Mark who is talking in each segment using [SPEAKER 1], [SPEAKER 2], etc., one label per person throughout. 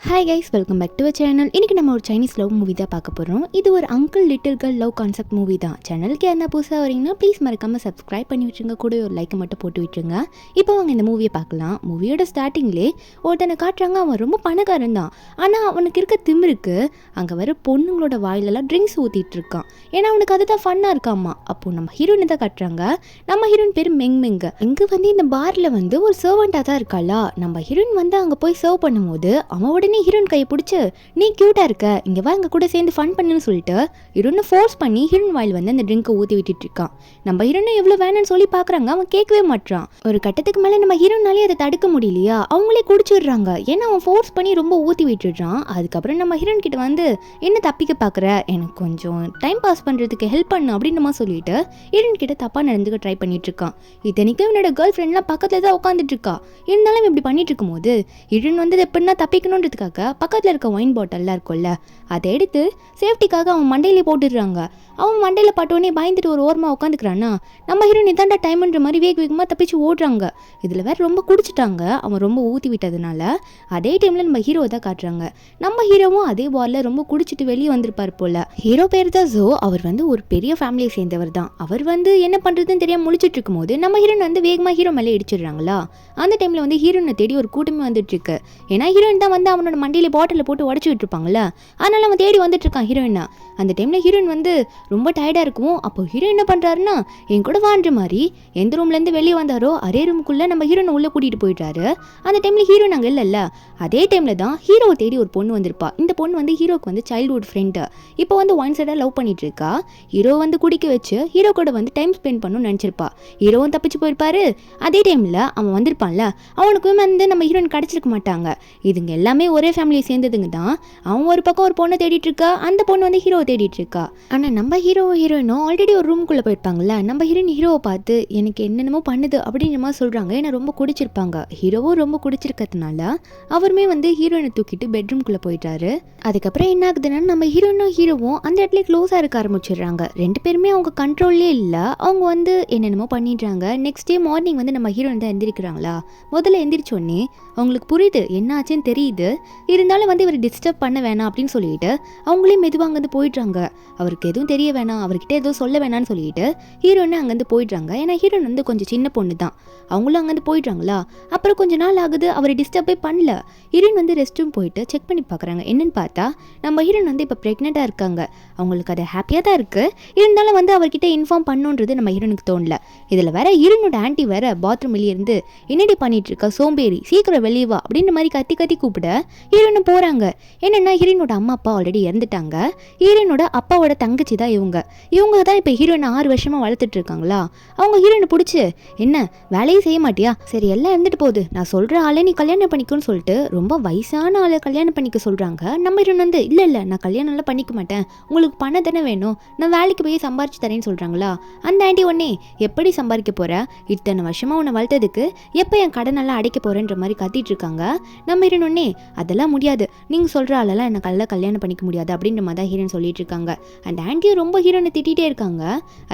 [SPEAKER 1] Hi guys, welcome back to channel. இன்றைக்கி நம்ம ஒரு சைனீஸ் லவ் மூவி தான் பார்க்க போகிறோம். இது ஒரு uncle little girl love concept movie தான். சேனலுக்கு என்ன புதுசாக வரீங்கன்னா ப்ளீஸ் மறக்காமல் சப்ஸ்கிரைப் பண்ணி விட்டுருங்க, கூட ஒரு லைக்கை மட்டும் போட்டு விட்டுருங்க. இப்போ அவங்க இந்த மூவியை பார்க்கலாம். மூவியோட ஸ்டார்டிங்லேயே ஒருத்தனை காட்டுறாங்க. அவன் ரொம்ப பணக்காரன் தான், ஆனால் அவனுக்கு இருக்க திமிருக்கு அங்கே வர பொண்ணுங்களோட வாயிலெல்லாம் ட்ரிங்க்ஸ் ஊற்றிட்டு இருக்கான். ஏன்னா அவனுக்கு அதுதான் ஃபன்னாக இருக்காமா. அப்போது நம்ம ஹீரோயினை தான் காட்டுறாங்க. நம்ம ஹீரோயின் பேர் மெங்மெங்க. இங்கே வந்து இந்த பாரில் வந்து ஒரு சர்வெண்ட்டாக தான் இருக்காளா. நம்ம ஹீரோயின் வந்து அங்கே போய் சர்வ் பண்ணும்போது அவன் உடனே ஹீரோயின் கையை பிடிச்சி நீ க்யூட்டாக இருக்க, இங்கே வா எங்கள் கூட சேர்ந்து ஃபன் பண்ணுன்னு சொல்லிட்டு ஹீரோனை ஃபோர்ஸ் பண்ணி ஹீரோயின் வாயில் வந்து அந்த ட்ரிங்கை ஊற்றி விட்டுட்டு இருக்கான். நம்ம ஹீரோனை எவ்வளோ வேணும்னு சொல்லி பார்க்குறாங்க, அவன் கேட்கவே மாட்டான். ஒரு கட்டத்துக்கு மேலே நம்ம ஹீரோனாலே அதை தடுக்க முடியலையா, அவங்களே குடிச்சிடுறாங்க. ஏன்னா அவன் ஃபோர்ஸ் பண்ணி ரொம்ப ஊற்றி விட்டுடுறான். அதுக்கப்புறம் நம்ம ஹீரோயின் கிட்ட வந்து என்ன தப்பிக்க பார்க்குற, எனக்கு கொஞ்சம் டைம் பாஸ் பண்ணுறதுக்கு ஹெல்ப் பண்ணு அப்படின்னு நம்ம சொல்லிட்டு ஹீரோயின் கிட்ட தப்பாக நடந்துக்க ட்ரை பண்ணிட்டு இருக்கான். இத்தனைக்கும் என்னோட கேர்ள் ஃப்ரெண்ட்லாம் பக்கத்தில் தான் உட்காந்துட்டு இருக்கா. இருந்தாலும் இப்படி பண்ணிட்டு இருக்கும்போது ஹீரோயின் வந்து எப்படின்னா தப்பிக்கணுன்றதுக்காக பக்கத்தில் இருக்க ஒயின் பாட்டில்லாம் இருக்கும்ல, அதை எடுத்து சேஃப்டிக்காக அவன் மண்டையிலே போட்டுடுறாங்க. அவன் மண்டையில் பட்டோடனே பயந்துட்டு ஒரு ஓரமாக உட்காந்துக்கிறான்னா நம்ம ஹீரோயின் இதாண்டா டைம்ன்ற மாதிரி வேகமாக தப்பிச்சு ஓடுறாங்க. இதில் வேறு ரொம்ப குடிச்சிட்டாங்க, அவன் ரொம்ப ஊற்றி விட்டதுனால. அதே டைமில் நம்ம ஹீரோ தான் காட்டுறாங்க. நம்ம ஹீரோவும் அதே பாரில் ரொம்ப குடிச்சிட்டு வெளியே வந்திருப்பார் போல். ஹீரோ பேர் தான் ஜோ. அவர் வந்து ஒரு பெரிய ஃபேமிலியை சேர்ந்தவர் தான். அவர் வந்து என்ன பண்ணுறதுன்னு தெரியாமல் முழிச்சிட்டு இருக்கும்போது நம்ம ஹீரோயின் வந்து வேகமாக ஹீரோ மேலே இடிச்சிடுறாங்களா. அந்த டைமில் வந்து ஹீரோயினை தேடி ஒரு கூட்டமே வந்துட்டு இருக்கு. ஏன்னா ஹீரோயின் தான் வந்து அவனோட மண்டியில் பாட்டிலில் போட்டு உடச்சி விட்டுருப்பாங்கல்ல, அதனால அவன் தேடி வந்துட்டு இருக்கான் ஹீரோயினா. அந்த டைமில் ஹீரோயின் வந்து ரொம்ப டயர்டாக இருக்கும். அப்போ ஹீரோ என்ன பண்ணுறாருன்னா என் கூட வான்ற மாதிரி எந்த ரூம்லேருந்து வெளியே வந்தாரோ அதே ரூமுக்குள்ளே நம்ம ஹீரோனை உள்ளே கூட்டிகிட்டு போயிட்டாரு. அந்த டைமில் ஹீரோயின் அங்கே இல்லைல்ல. அதே டைமில் தான் ஹீரோவை தேடி ஒரு பொண்ணு வந்திருப்பா. இந்த பொண்ணு வந்து ஹீரோக்கு வந்து சைல்ட்ஹுட் ஃப்ரெண்டு. இப்போ வந்து ஒன் சைடாக லவ் பண்ணிட்டு இருக்கா. ஹீரோ வந்து குடிக்க வச்சு ஹீரோ கூட வந்து டைம் ஸ்பெண்ட் பண்ணணும்னு நினச்சிருப்பா. ஹீரோவும் தப்பிச்சு போயிருப்பாரு. அதே டைமில் அவன் வந்திருப்பான்ல, அவனுக்குமே வந்து நம்ம ஹீரோயின் கிடச்சிருக்க மாட்டாங்க. இதுங்க எல்லாமே ஒரே ஃபேமிலியை சேர்ந்ததுங்க தான். அவன் ஒரு பக்கம் ஒரு பொண்ணை தேடிட்டு இருக்கா, அந்த பொண்ணு வந்து ஹீரோவை தேடிட்டு இருக்கா. ஆனால் நம்ம ஹீரோயினும் ஆல்ரெடி ஒரு ரூம்குள்ளே போயிருப்பாங்கல்ல. நம்ம ஹீரோவை பார்த்து எனக்கு என்னென்னமோ பண்ணுது அப்படின்ற மாதிரி சொல்கிறாங்க. ஏன்னா ரொம்ப குடிச்சிருப்பாங்க. ஹீரோவும் ரொம்ப குடிச்சிருக்கிறதுனால அவருமே வந்து ஹீரோயினை தூக்கிட்டு பெட்ரூம்குள்ளே போயிட்டாரு. அதுக்கப்புறம் என்ன ஆகுதுன்னா நம்ம ஹீரோவும் அந்த இடத்துல க்ளோஸாக இருக்க ஆரம்பிச்சிடுறாங்க. ரெண்டு பேருமே அவங்க கண்ட்ரோல்லே இல்லை. அவங்க வந்து என்னென்னமோ பண்ணிடுறாங்க. நெக்ஸ்ட் டே மார்னிங் வந்து நம்ம ஹீரோயின் தான் எந்திரிக்கிறாங்களா. முதல்ல எந்திரிச்சோடனே அவங்களுக்கு புரியுது என்ன ஆச்சுன்னு தெரியுது. இருந்தாலும் வந்து இவர் டிஸ்டர்ப் பண்ண வேணாம் அப்படின்னு சொல்லிட்டு அவங்களே மெதுவாக அங்கேருந்து போயிடுறாங்க. அவருக்கு எதுவும் தெரிய வேணாம், அவர்கிட்ட எதுவும் சொல்ல வேணாம்னு சொல்லிட்டு ஹீரோயினை அங்கேருந்து போயிடுறாங்க. ஏன்னா ஹீரோயின் வந்து கொஞ்சம் சின்ன பொண்ணு தான். அவங்களும் அங்கேருந்து போயிடுறாங்களா. அப்புறம் கொஞ்ச நாள் ஆகுது, அவர் டிஸ்டர்பே பண்ணல. ஹீரோயின் வந்து ரெஸ்ட் ரூம் போயிட்டு செக் பண்ணி பார்க்குறாங்க. என்னன்னு பார்த்தா நம்ம ஹீரோயின் வந்து இப்போ ப்ரெக்னெண்ட்டாக இருக்காங்க. அவங்களுக்கு அது ஹாப்பியாக தான் இருக்குது. இருந்தாலும் வந்து அவர்கிட்ட இன்ஃபார்ம் பண்ணுன்றது நம்ம ஹீரோனுக்கு தோணல. இதில் வேற ஹீரோனோட ஆன்ட்டி வேற பாத்ரூம் வெளியே இருந்து என்னடி பண்ணிட்டு இருக்கா சோம்பேறி, சீக்கிரம் வெளியே வா அப்படின்ற மாதிரி கத்தி கத்தி கூப்பிட ஹீரோயின் போகிறாங்க. என்னென்னா ஹீரோனோட அம்மா அப்பா ஆல்ரெடி இறந்துட்டாங்க. ஹீரோனோட அப்பாவோட தங்கச்சி தான் இவங்க தான் இப்போ ஹீரோயின் 6 வருஷமாக வளர்த்துட்டு இருக்காங்களா. அவங்க ஹீரோயினை பிடிச்சி என்ன வேலையை செய்ய மாட்டியா, சரி எல்லாம் இருந்துட்டு போகுது, நான் சொல்கிற ஆளை நீ கல்யாணம் பண்ணிக்கணும்னு சொல்லிட்டு ரொம்ப வயசான ஆளை கல்யாணம் பண்ணிக்க சொல்கிறாங்க. நம்ம ஹீரோயின் வந்து இல்லை நான் கல்யாணம்லாம் பண்ணிக்க மாட்டேன், உங்களுக்கு பணம் தானே வேணும், நான் வேலைக்கு போய் சம்பாரிச்சு தரேன்னு சொல்கிறாங்களா. அந்த ஆண்டி ஒன்னே எப்படி சம்பாதிக்க போகிற, இத்தனை வருஷமாக உன்னை வளர்த்ததுக்கு எப்போ என் கடனெல்லாம் அடைக்க போகிறேன்ற மாதிரி கத்திட்டு இருக்காங்க. நம்ம ஹீரோயின் ஒன்னே அதெல்லாம் முடியாது, நீங்கள் சொல்கிற ஆளெல்லாம் என்னை கல்யாணம் பண்ணிக்க முடியாது அப்படின்ற மாதிரி தான் ஹீரோயின் சொல்லிட்டு இருக்காங்க. அந்த ஆண்டியும் ரொம்ப ஹீரோனை திட்டிகிட்டே இருக்காங்க.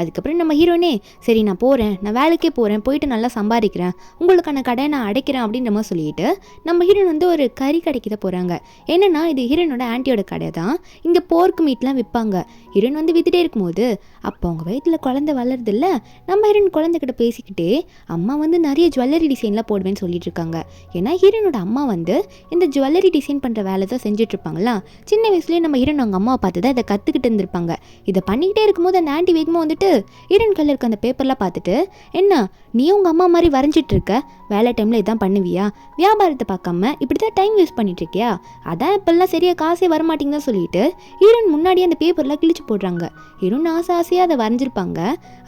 [SPEAKER 1] அதுக்கப்புறம் நம்ம ஹீரோனே சரி நான் போகிறேன், நான் வேலைக்கே போகிறேன், போயிட்டு நல்லா சம்பாதிக்கிறேன், உங்களுக்கான கடை நான் அடைக்கிறேன் அப்படின்ற மாதிரி சொல்லிட்டு நம்ம ஹீரோயின் வந்து ஒரு கறி கடைக்கு தான் போகிறாங்க. என்னன்னா இது ஹீரோனோட ஆண்டியோட கடை தான். இங்கே போர்க்கு மீட்லாம் விற்பாங்க. ஹீரோயின் வந்து வித்துட்டே இருக்கும்போது அப்போ அவங்க வயிற்றில் குழந்தை வளருது இல்லை. நம்ம ஹீரோயின் குழந்தைகிட்ட பேசிக்கிட்டே அம்மா வந்து நிறைய ஜுவல்லரி டிசைன்லாம் போடுவேன்னு சொல்லிட்டு இருக்காங்க. ஏன்னா ஹீரோனோட அம்மா வந்து இந்த ஜுவல்லரி டிசைன் பண்ணுற வேலை தான் செஞ்சுட்டு இருப்பாங்களா. சின்ன வயசுலேயே நம்ம ஹீரோன் அவங்க அம்மாவை பார்த்து தான் இதை கற்றுக்கிட்டு இருந்திருப்பாங்க. இதை பண்ணிக்கிட்டே இருக்கும்போது அந்த ஆண்டி வேகமாக வந்துட்டு ஹீரோயின் கையில் இருக்க அந்த பேப்பர்லாம் பார்த்துட்டு என்ன நீ உங்கள் அம்மா மாதிரி வரைஞ்சிட்டு இருக்க, வேலை டைமில் இதான் பண்ணுவியா, வியாபாரத்தை பார்க்காம இப்படி தான் டைம் வேஸ்ட் பண்ணிட்டு இருக்கியா, அதான் இப்போல்லாம் சரியாக காசே வரமாட்டேங்குதான் சொல்லிட்டு ஹீரோயின் முன்னாடியே அந்த பேப்பர்லாம் கிழிச்சு போடுறாங்க. ஹீரோயின் ஆசையாக அதை வரைஞ்சிருப்பாங்க.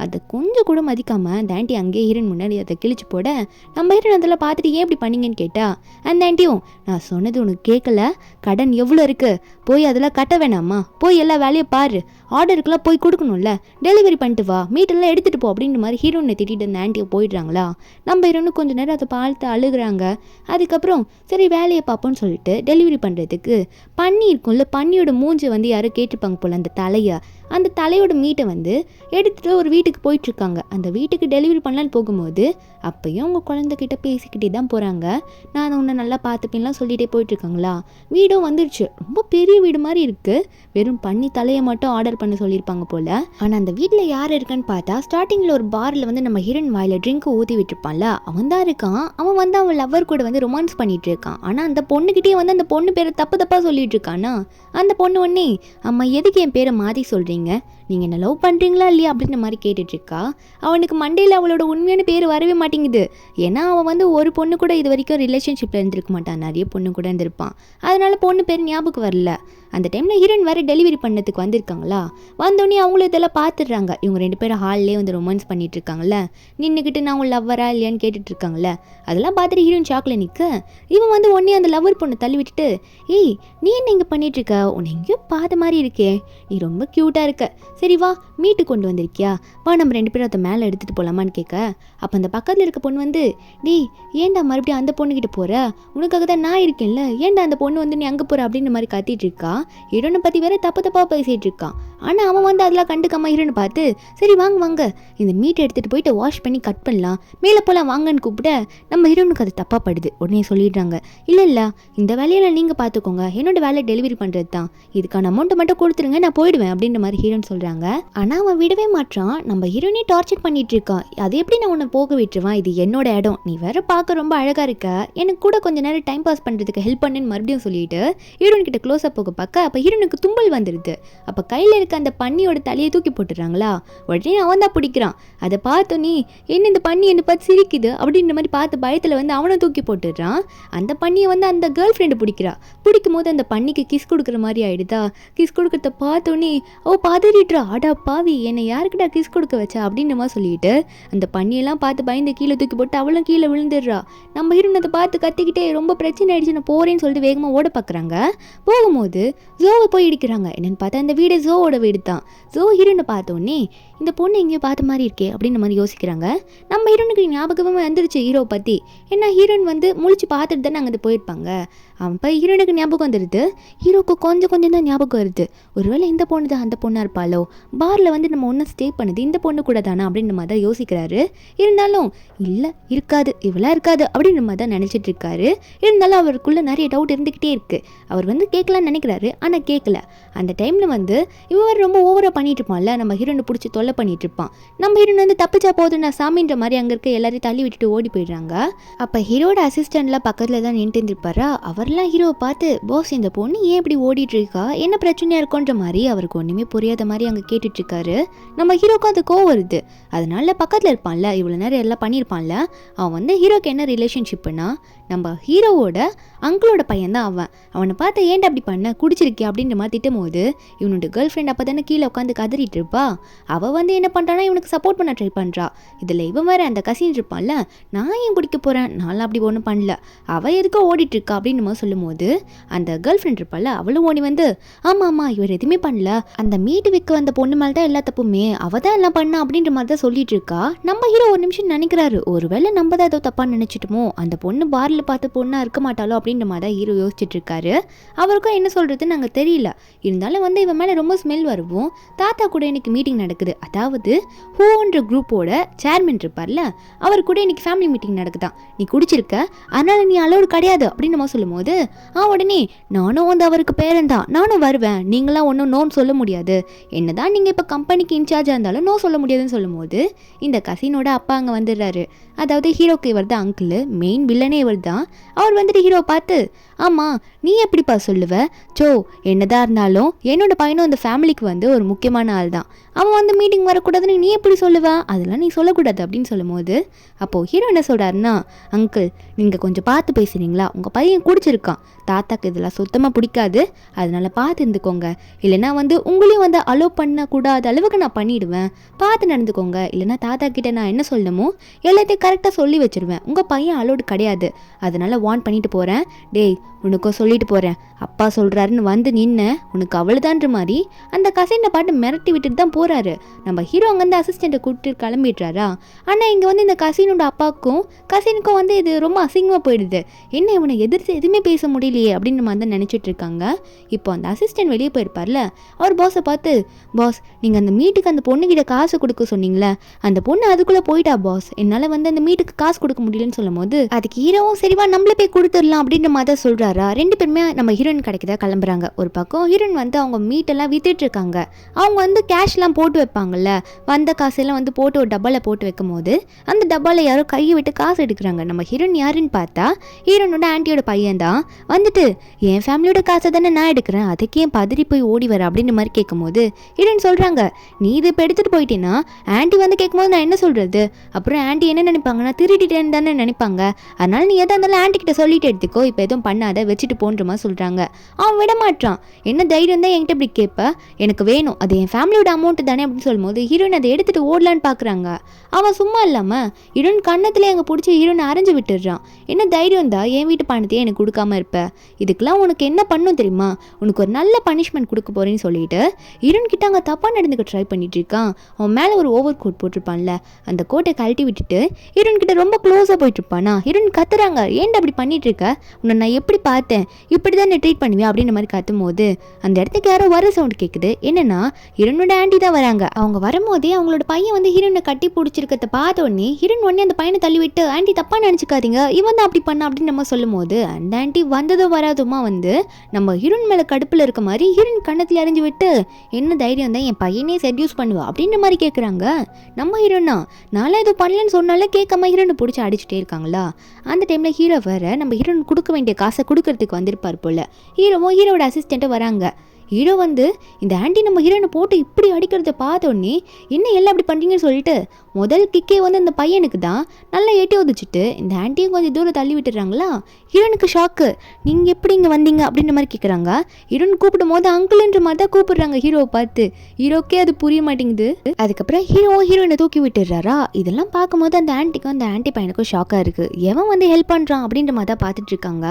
[SPEAKER 1] அதை கொஞ்சம் கூட மதிக்காமல் அந்த ஆண்டி அங்கேயே ஹீரோயின் முன்னாடி அதை கிழிச்சு போட நம்ம ஹீரோயின் அதெல்லாம் பார்த்துட்டு ஏன் இப்படி பண்ணீங்கன்னு கேட்டா அந்த ஆண்டியும் நான் சொன்னது உனக்கு கேட்கல, கடன் எவ்வளோ இருக்குது, போய் அதெல்லாம் கட்ட வேணாமா, போய் எல்லா வேலையும் பாரு, ஆர்டருக்குலாம் போய் கொடுக்கணும்ல, டெலிவரி பண்ணிட்டு வா, மீட்டெல்லாம் எடுத்துகிட்டு போ அப்படின்ற மாதிரி ஹீரோயினை திட்டிட்டு அந்த ஆண்டியை போயிடுறாங்களா. நம்ம ஹீரோனு கொஞ்சம் நேரம் அதை பார்த்து அழுகுறாங்க. அதுக்கப்புறம் சரி வேலையை பார்ப்போன்னு சொல்லிட்டு டெலிவரி பண்ணுறதுக்கு பன்னி இருக்கும்ல, பன்னியோட மூஞ்சி வந்து யாரும் கேட்டுப்பாங்க போல் அந்த தலையை, அந்த தலையோட மீட்டை வந்து எடுத்துகிட்டு ஒரு வீட்டுக்கு போயிட்டுருக்காங்க. அந்த வீட்டுக்கு டெலிவரி பண்ணலான்னு போகும்போது அப்பயும் அவங்க குழந்தைகிட்ட பேசிக்கிட்டே தான் போகிறாங்க. நான் உன்னை நல்லா பார்த்துப்பேன்லாம் சொல்லிகிட்டே போயிட்டுருக்காங்களா. வீடும் வந்துருச்சு. ரொம்ப பெரிய வீடு மாதிரி இருக்குது. வெறும் பண்ணி தலையை மட்டும் ஆர்டர் பண்ண சொல்லியிருப்பாங்க போல். ஆனால் அந்த வீட்டில் யார் இருக்கான்னு பார்த்தா ஸ்டார்டிங்கில் ஒரு பாரில் வந்து நம்ம ஹீரோயின் வாயில் ட்ரிங்க்கு ஊற்றி விட்டுருப்பான்ல, அவன் தான் இருக்கான். அவன் வந்து அவன் லவ்வர் கூட வந்து ரொமான்ஸ் பண்ணிகிட்டு இருக்கான். ஆனால் அந்த பொண்ணுக்கிட்டே வந்து அந்த பொண்ணு பேரை தப்பாக சொல்லிட்டு இருக்கானா. அந்த பொண்ணு உடனே அம்மா எதுக்கு என் பேரை மாற்றி சொல்கிறீங்க, நீங்கள் என்ன லவ் பண்ணுறீங்களா இல்லையா அப்படின்ற மாதிரி கேட்டுட்ருக்கா. அவனுக்கு மண்டையில் அவளோட உண்மையான பேர் வரவே மாட்டேங்குது. ஏன்னா அவன் வந்து ஒரு பொண்ணு கூட இது வரைக்கும் ரிலேஷன்ஷிப்பில் இருந்திருக்க மாட்டான், நிறைய பொண்ணு கூட இருந்திருப்பான். அதனால பொண்ணு பேர் ஞாபகம் வரல. அந்த டைமில் ஹீரோயின் வேறு டெலிவரி பண்ணதுக்கு வந்திருக்காங்களா. வந்தோடனே அவங்களும் இதெல்லாம் பார்த்துடுறாங்க. இவங்க 2 பேரும் ஹால்லே வந்து ரொமான்ஸ் பண்ணிட்டு இருக்காங்கல்ல, நின்றுக்கிட்டு நான் உங்கள் லவ்வரா இல்லையான்னு கேட்டுட்டு இருக்காங்கல்ல. அதெல்லாம் பார்த்துட்டு ஹீரோயின் ஷாக்கில் நிற்க, இவன் வந்து உடனே அந்த லவ்வர் பொண்ணை தள்ளி விட்டுட்டு, ஏய் நீ என்ன இங்கே பண்ணிட்டு இருக்க, உன்னை எங்கேயும் பார்த்த மாதிரி இருக்கே, நீ ரொம்ப க்யூட்டாக இருக்க, சரி வா மீட்டு கொண்டு வந்திருக்கியா, வா நம்ம 2 பேரும் அதை மேலே எடுத்துகிட்டு போகலாமான்னு கேட்க, அப்போ அந்த பக்கத்தில் இருக்க பொண்ணு வந்து, டேய் ஏன்டா மறுபடியும் அந்த பொண்ணுக்கிட்ட போகிற, உனக்காக தான் நான் இருக்கேன்ல, ஏன்டா அந்த பொண்ணு வந்து நீ அங்கே போகிற அப்படின்ற மாதிரி கத்திட்டு இருக்கா. ஹீரோனை பற்றி வேற தப்பாக பேசிகிட்டு இருக்கான். ஆனால் அவன் வந்து அதெல்லாம் கண்டுக்காம ஹீரோனை பார்த்து, சரி வாங்க இந்த மீட்டை எடுத்துகிட்டு போயிட்டு வாஷ் பண்ணி கட் பண்ணலாம், மேலே போகலாம் வாங்கன்னு கூப்பிட நம்ம ஹீரோனுக்கு அது தப்பாக படுது. உடனே சொல்லிடுறாங்க, இல்லை இந்த வேலையெல்லாம் நீங்கள் பார்த்துக்கோங்க, என்னோட வேலை டெலிவரி பண்ணுறது தான், இதுக்கான அமௌண்ட்டை மட்டும் கொடுத்துருங்க நான் போயிடுவேன் அப்படின்ற மாதிரி ஹீரோன் சொல்கிறாங்க. ஆனால் அவன் விடவே மாட்டான். நம்ம ஹீரோனே டார்ச்சர் பண்ணிட்டு இருக்கான். அது எப்படி நான் உன்னை போக விட்டுருவான், இது என்னோட இடம், நீ வேற பார்க்க ரொம்ப அழகாக இருக்க, எனக்கு கூட கொஞ்சம் நேரம் டைம் பாஸ் பண்ணுறதுக்கு ஹெல்ப் பண்ணுன்னு மறுபடியும் சொல்லிட்டு ஹீரோன் கிட்ட க்ளோஸ் அப் போக பார்க்க அப்போ ஹீரோனுக்கு தும்பல் வந்துடுது. அப்போ கையில் இருக்க அந்த பன்னியோட தலையை தூக்கி போட்டுடுறாங்களா. உடனே அவன் தான் பிடிக்கிறான். அதை பார்த்தோன்னே என்ன இந்த பன்னி என்ன பார்த்து சிரிக்குது அப்படின்ற மாதிரி பார்த்து பயத்தில் வந்து அவனை தூக்கி போட்டுடுறான். அந்த பன்னியை வந்து அந்த கேர்ள் ஃப்ரெண்டு பிடிக்கும் போது அந்த பன்னிக்கு கிஸ் கொடுக்குற மாதிரி ஆயிடுதா. கிஸ் கொடுக்கறத பார்த்தோன்னே பதறிடுறா, ஆடா பாவி என்னை யாருக்கிட்ட கிஸ் கொடுக்க வச்சா அப்படின்ற மாதிரி சொல்லிட்டு அந்த பன்னியெல்லாம் பார்த்து பயந்து கீழே தூக்கி போட்டு அவளும் கீழே விழுந்துடுறா. நம்ம ஹீரோனை அதை பார்த்து கத்திக்கிட்டே ரொம்ப பிரச்சனை ஆயிடுச்சு நான் போறேன்னு சொல்லிட்டு வேகமாக ஓட பார்க்குறாங்க. போகும்போது ஜோவை போய் இடிக்கிறாங்க. என்னன்னு பார்த்தா அந்த வீடு ஜோவோட வீடு தான். ஜோ ஹீரோனை பார்த்தோன்னே இந்த பொண்ணு எங்கேயோ பார்த்த மாதிரி இருக்கே அப்படின்ற மாதிரி யோசிக்கிறாங்க. நம்ம ஹீரோனுக்கு ஞாபகமே வந்துருச்சு ஹீரோ பற்றி. ஏன்னா ஹீரோயின் வந்து முழிச்சு பார்த்துட்டு தானே அங்கே போயிருப்பாங்க. அவன் போய் ஹீரோனுக்கு ஞாபகம் வந்துடுது. ஹீரோக்கு கொஞ்சம் தான் ஞாபகம் வருது. ஒருவேளை இந்த பொண்ணு தான் அந்த பொண்ணாக இருப்பாளோ, பாரில் வந்து நம்ம ஒன்றா ஸ்டே பண்ணுது இந்த பொண்ணு கூட தானே அப்படின்ற மாதிரி தான் யோசிக்கிறாரு. இருந்தாலும் இல்லை இருக்காது, இவெல்லாம் இருக்காது அப்படின்ற மாதிரி தான் நினச்சிட்டு இருக்காரு. இருந்தாலும் அவருக்குள்ளே நிறைய டவுட் இருந்துக்கிட்டே இருக்குது. அவர் வந்து கேட்கலான்னு நினைக்கிறாரு, ஆனால் கேட்கல. அந்த டைமில் வந்து இவர் ரொம்ப ஓவராக பண்ணிட்டு இருப்பான்ல, நம்ம ஹீரோனை பிடிச்சி தொல்லை பண்ணிட்டு இருப்பான். நம்ம ஹீரோன் வந்து தப்பிச்சா போதும் நான் சாமின்ற மாதிரி அங்கே இருக்க எல்லாரையும் தள்ளி விட்டுட்டு ஓடி போயிடுறாங்க. அப்போ ஹீரோட அசிஸ்டண்ட்லாம் பக்கத்தில் தான் நின்று இருப்பாரா. அவர்லாம் ஹீரோவை பார்த்து, பாஸ் இந்த பொண்ணு ஏன் இப்படி ஓடிட்டு இருக்கா, என்ன பிரச்சனையாக இருக்குன்ற மாதிரி அவருக்கு ஒன்றுமே புரியாத மாதிரி அங்கே கேட்டுட்டு இருக்காரு. நம்ம ஹீரோக்கும் அது கோவம் வருது. அதனால பக்கத்தில் இருப்பான்ல, இவ்வளோ நேரம் எல்லாம் பண்ணியிருப்பான்ல, அவன் வந்து ஹீரோக்கு என்ன ரிலேஷன்ஷிப்னா நம்ம ஹீரோவோட அங்கிளோட பையன் தான் அவன். அவனை பார்த்து ஏன்டா அப்படி பண்ண, குடிச்சிருக்கே அப்படின்ற மாதிரி திட்டும் போது இவனோட கேர்ள் ஃப்ரெண்ட் அப்போ தானே கீழே உட்காந்து கதறிட்டு இருப்பா. அவள் வந்து என்ன பண்ணுறான்னா இவனுக்கு சப்போர்ட் பண்ண ட்ரை பண்ணுறா. இதில் இவன் வேற அந்த கசின் இருப்பான்ல, நான் ஏன் குடிக்க போகிறேன், நான்லாம் அப்படி ஒன்றும் பண்ணல, அவள் எதுக்கோ ஓடிட்டுருக்கா அப்படின்னு நம்ம சொல்லும் போது அந்த கேர்ள் ஃப்ரெண்ட் இருப்பாள் அவளும் ஓடி வந்து, ஆமாம் இவர் எதுவுமே பண்ணல, அந்த மீட்டு விற்க வந்த பொண்ணு மேலே தான் எல்லா தப்புமே, அவள் தான் எல்லாம் பண்ணா அப்படின்ற மாதிரி தான் சொல்லிட்டு இருக்கா. நம்ம ஹீரோ ஒரு நிமிஷம் நினைக்கிறாரு, ஒருவேளை நம்ம தான் ஏதோ தப்பாக நினச்சிட்டோமோ, அந்த பொண்ணு பாரில் பார்த்து பொண்ணாக இருக்க மாட்டாளோ அப்படின்ற மாதிரி தான் ஹீரோ யோசிச்சுட்டு இருக்காரு. அவருக்கும் என்ன சொல்கிறதுன்னு நாங்கள் தெரியல. இருந்தாலும் வந்து இவன் மேலே ரொம்ப ஸ்மெல் வருவோம். தாத்தா கூட இன்னைக்கு மீட்டிங் நடக்குது, அதாவது ஹூன்ற குரூப்போட சேர்மன் இருப்பார்ல, அவர் கூட இன்னைக்கு ஃபேமிலி மீட்டிங் நடக்குதான், நீ குடிச்சிருக்க அதனால நீ அலோடு கிடையாது அப்படின்னு நம்ம சொல்லும் போது உடனே நானும் வந்து அவருக்கு பேரன் தான், நானும் வருவேன், நீங்களாம் ஒன்றும் நோன்னு சொல்ல முடியாது, என்னதான் நீங்கள் இப்போ கம்பெனிக்கு இன்சார்ஜாக இருந்தாலும் நோ சொல்ல முடியாதுன்னு சொல்லும் போது இந்த கசினோட அப்பா அங்கே வந்துடுறாரு. அதாவது ஹீரோக்கு இவர் தான் அங்கிள், மெயின் வில்லனே இவர் தான். அவர் வந்துட்டு ஹீரோ பார்த்து, ஆமாம் நீ எப்படிப்பா சொல்லுவ, சோ என்னதான் இருந்தாலும் என்னோட பையனும் அந்த ஃபேமிலிக்கு வந்து ஒரு முக்கியமான ஆள் தான், அவன் வந்து மீட்டிங் வரக்கூடாதுன்னு நீ எப்படி சொல்லுவ, அதெல்லாம் நீ சொல்லக்கூடாது அப்படின்னு சொல்லும் போது அப்போது ஹீரோ என்ன சொல்கிறாருன்னா, அங்கிள் நீங்கள் கொஞ்சம் பார்த்து பேசுகிறீங்களா, உங்கள் பையன் குடிச்சிருக்கான், தாத்தாக்கு இதெல்லாம் சுத்தமாக பிடிக்காது, அதனால பார்த்து இருந்துக்கோங்க, இல்லைனா வந்து உங்களையும் வந்து அலோவ் பண்ணக்கூடாத அளவுக்கு நான் பண்ணிவிடுவேன், பார்த்து நடந்துக்கோங்க, இல்லைனா தாத்தா கிட்டே நான் என்ன சொல்லணுமோ எல்லாத்தையும் கரெக்டாக சொல்லி வச்சுருவேன், உங்கள் பையன் அலோடு கிடையாது, அதனால் வார்ன் பண்ணிட்டு போகிறேன், டேய் உனக்கும் சொல்லிட்டு போகிறேன், அப்பா சொல்கிறாருன்னு வந்து நின்ன உனக்கு அவ்வளோதான்ற மாதிரி அந்த கசினை பாட்டு மிரட்டி விட்டுட்டு தான் போகிறாரு. நம்ம ஹீரோ அங்கேருந்து அசிஸ்டண்ட்டை கூப்பிட்டு கிளம்பிடுறாரா. ஆனால் இங்கே வந்து இந்த கசினோட அப்பாவுக்கும் கசினுக்கும் வந்து இது ரொம்ப அசிங்கமாக போயிடுது. என்ன இவனை எதிர்த்து எதுவுமே பேச முடியலையே அப்படின்ற மாதிரி தான் நினச்சிட்டு இருக்காங்க. இப்போ அந்த அசிஸ்டன்ட் வெளியே போயிருப்பார்ல, அவர் பாஸை பார்த்து, பாஸ் நீங்கள் அந்த மீட்டுக்கு அந்த பொண்ணுகிட்ட காசு கொடுக்க சொன்னீங்களே, அந்த பொண்ணு அதுக்குள்ளே போயிட்டா பாஸ், என்னால் வந்து அந்த மீட்டுக்கு காசு கொடுக்க முடியலன்னு சொல்லும் போது அதுக்கு ஹீரோவும் சரிவா நம்மளே போய் கொடுத்துடலாம் அப்படின்ற மாதிரி தான் சொல்கிறாரா. ரெண்டு பேருமே நம்ம ஹீரோயின் கிடைக்கதா கிளம்புறாங்க. ஒரு பக்கம் ஹீரோயின் வந்து அவங்க மீட்டெல்லாம் வித்துட்டு இருக்காங்க. அவங்க வந்து கேஷ்லாம் போட்டு வைப்பாங்கல்ல, வந்த காசெல்லாம் வந்து போட்டு ஒரு டப்பாவில் போட்டு வைக்கும் போது அந்த டப்பாவில் யாரோ கையை விட்டு காசு எடுக்கிறாங்க. நம்ம ஹீரோயின் யாருன்னு பார்த்தா ஹீரோனோட ஆன்ட்டியோட பையன் தான். வந்துட்டு என் ஃபேமிலியோட காசை தானே நான் எடுக்கிறேன், அதுக்கே பதறி போய் ஓடி வர அப்படின்ற மாதிரி கேட்கும்போது ஹீரோயின் சொல்கிறாங்க, நீ இது இப்போ எடுத்துகிட்டு போயிட்டேன்னா ஆன்ட்டி வந்து கேட்கும்போது நான் என்ன சொல்கிறது, அப்புறம் ஆன்ட்டி என்ன நினைப்பாங்கன்னா திருடிட்டேன்னு தானே நினைப்பாங்க, அதனால் நீ எதாக இருந்தாலும் ஆன்ட்டி கிட்ட சொல்லிட்டு எடுத்துக்கோ, இப்போ எதுவும் பண்ணாத வச்சுட்டு போன்ற மாதிரி சொல்கிறாங்க. அவன் விட மாட்டான். என்ன தைரியம் தான் என்கிட்ட இப்படி கேட்ப, எனக்கு வேணும், அது என் ஃபேமிலியோட அமௌண்ட்டு தானே அப்படின்னு சொல்லும்போது ஹீரோயின் அதை எடுத்துகிட்டு ஓடலான்னு பார்க்குறாங்க. அவன் சும்மா இல்லாமல் ஹீரோயின் கண்ணத்தில் எங்கே பிடிச்சி ஹீரோயின் அரைஞ்சு விட்டுடுறான். என்ன தைரியம் தான் என் வீட்டு பணத்தையே எனக்கு கொடுக்காம இருப்ப, இதுக்கெல்லாம் உனக்கு என்ன பண்ணும் தெரியுமா, உனக்கு ஒரு நல்ல பனிஷ்மெண்ட் கொடுக்க போறேன்னு சொல்லிட்டு ஹீரோயின் கிட்ட அங்கே தப்பாக நடந்துக்க ட்ரை பண்ணிட்டு இருக்கான். அவன் மேலே ஒரு ஓவர் கோட் போட்டிருப்பான்ல, அந்த கோட்டை கழட்டி விட்டுட்டு ஹீரோயின் கிட்ட ரொம்ப க்ளோஸாக போயிட்டு இருப்பானா. ஹீரோயின் கத்துறாங்க, ஏன்டா அப்படி பண்ணிட்டு இருக்க, உன்னை நான் எப்படி பார்த்தேன், இப்படி தான் நீ ட்ரீட் பண்ணுவேன் அப்படின்ற மாதிரி கத்தும் போது அந்த இடத்துக்கு யாரோ வர சவுண்ட் கேட்குது. என்னன்னா ஹீரோனோட ஆன்ட்டி தான் வராங்க. அவங்க வரும்போதே அவங்களோட பையன் வந்து ஹீரோனை கட்டி பிடிச்சிருக்கிறத பார்த்த உடனே ஹீரோயின் உடனே அந்த பையனை தள்ளி விட்டு, ஆன்ட்டி தப்பா நினச்சிக்காதீங்க, இவன் தான் அப்படி பண்ண அப்படின்னு நம்ம சொல்லும் போது அந்த ஆன்ட்டி வந்ததோ வராதுமா வந்து நம்ம ஹீரோயின் மேலே கடுப்பில் இருக்க மாதிரி ஹீரோயின் கண்ணத்தில் அறிஞ்சு விட்டு, என்ன தைரியம் தான் என் பையனே செட்யூஸ் பண்ணுவா அப்படின்ற மாதிரி கேட்குறாங்க. நம்ம ஹீரோனா நான்லாம் எதுவும் பண்ணலன்னு சொன்னாலே கேட்காம ஹீரோனை பிடிச்சி அடிச்சுட்டே இருக்காங்களா. அந்த டைமில் ஹீரோ வேற நம்ம ஹீரோயின் கொடுக்க வேண்டிய காசை கொடுக்கறதுக்கு வந்திருப்பார் போல. ஹீரோவும் ஹீரோட அசிஸ்டண்ட்டும் வராங்க. ஹீரோ வந்து இந்த ஆன்ட்டி நம்ம ஹீரோனை போட்டு இப்படி அடிக்கிறத பார்த்தோன்னே என்ன எல்லாம் அப்படி பண்ணுறீங்கன்னு சொல்லிட்டு முதல் கிக்கே வந்து அந்த பையனுக்கு தான் நல்லா எட்டி ஒதிச்சுட்டு இந்த ஆன்ட்டியும் கொஞ்சம் தூரம் தள்ளி விட்டுறாங்களா. ஹீரோனுக்கு ஷாக்கு, நீங்கள் எப்படி இங்கே வந்தீங்க அப்படின்ற மாதிரி கேட்குறாங்க. ஹீரோன் கூப்பிடும் போது அங்கிள்ன்ற மாதிரி தான் கூப்பிடுறாங்க ஹீரோவை பார்த்து. ஹீரோக்கே அது புரிய மாட்டேங்குது. அதுக்கப்புறம் ஹீரோயினை தூக்கி விட்டுறாரா. இதெல்லாம் பார்க்கும்போது அந்த ஆன்ட்டிக்கும் அந்த ஆன்ட்டி பையனுக்கும் ஷாக்காக இருக்குது. எவன் வந்து ஹெல்ப் பண்ணுறான் அப்படின்ற மாதிரி தான் பார்த்துட்டு இருக்காங்க.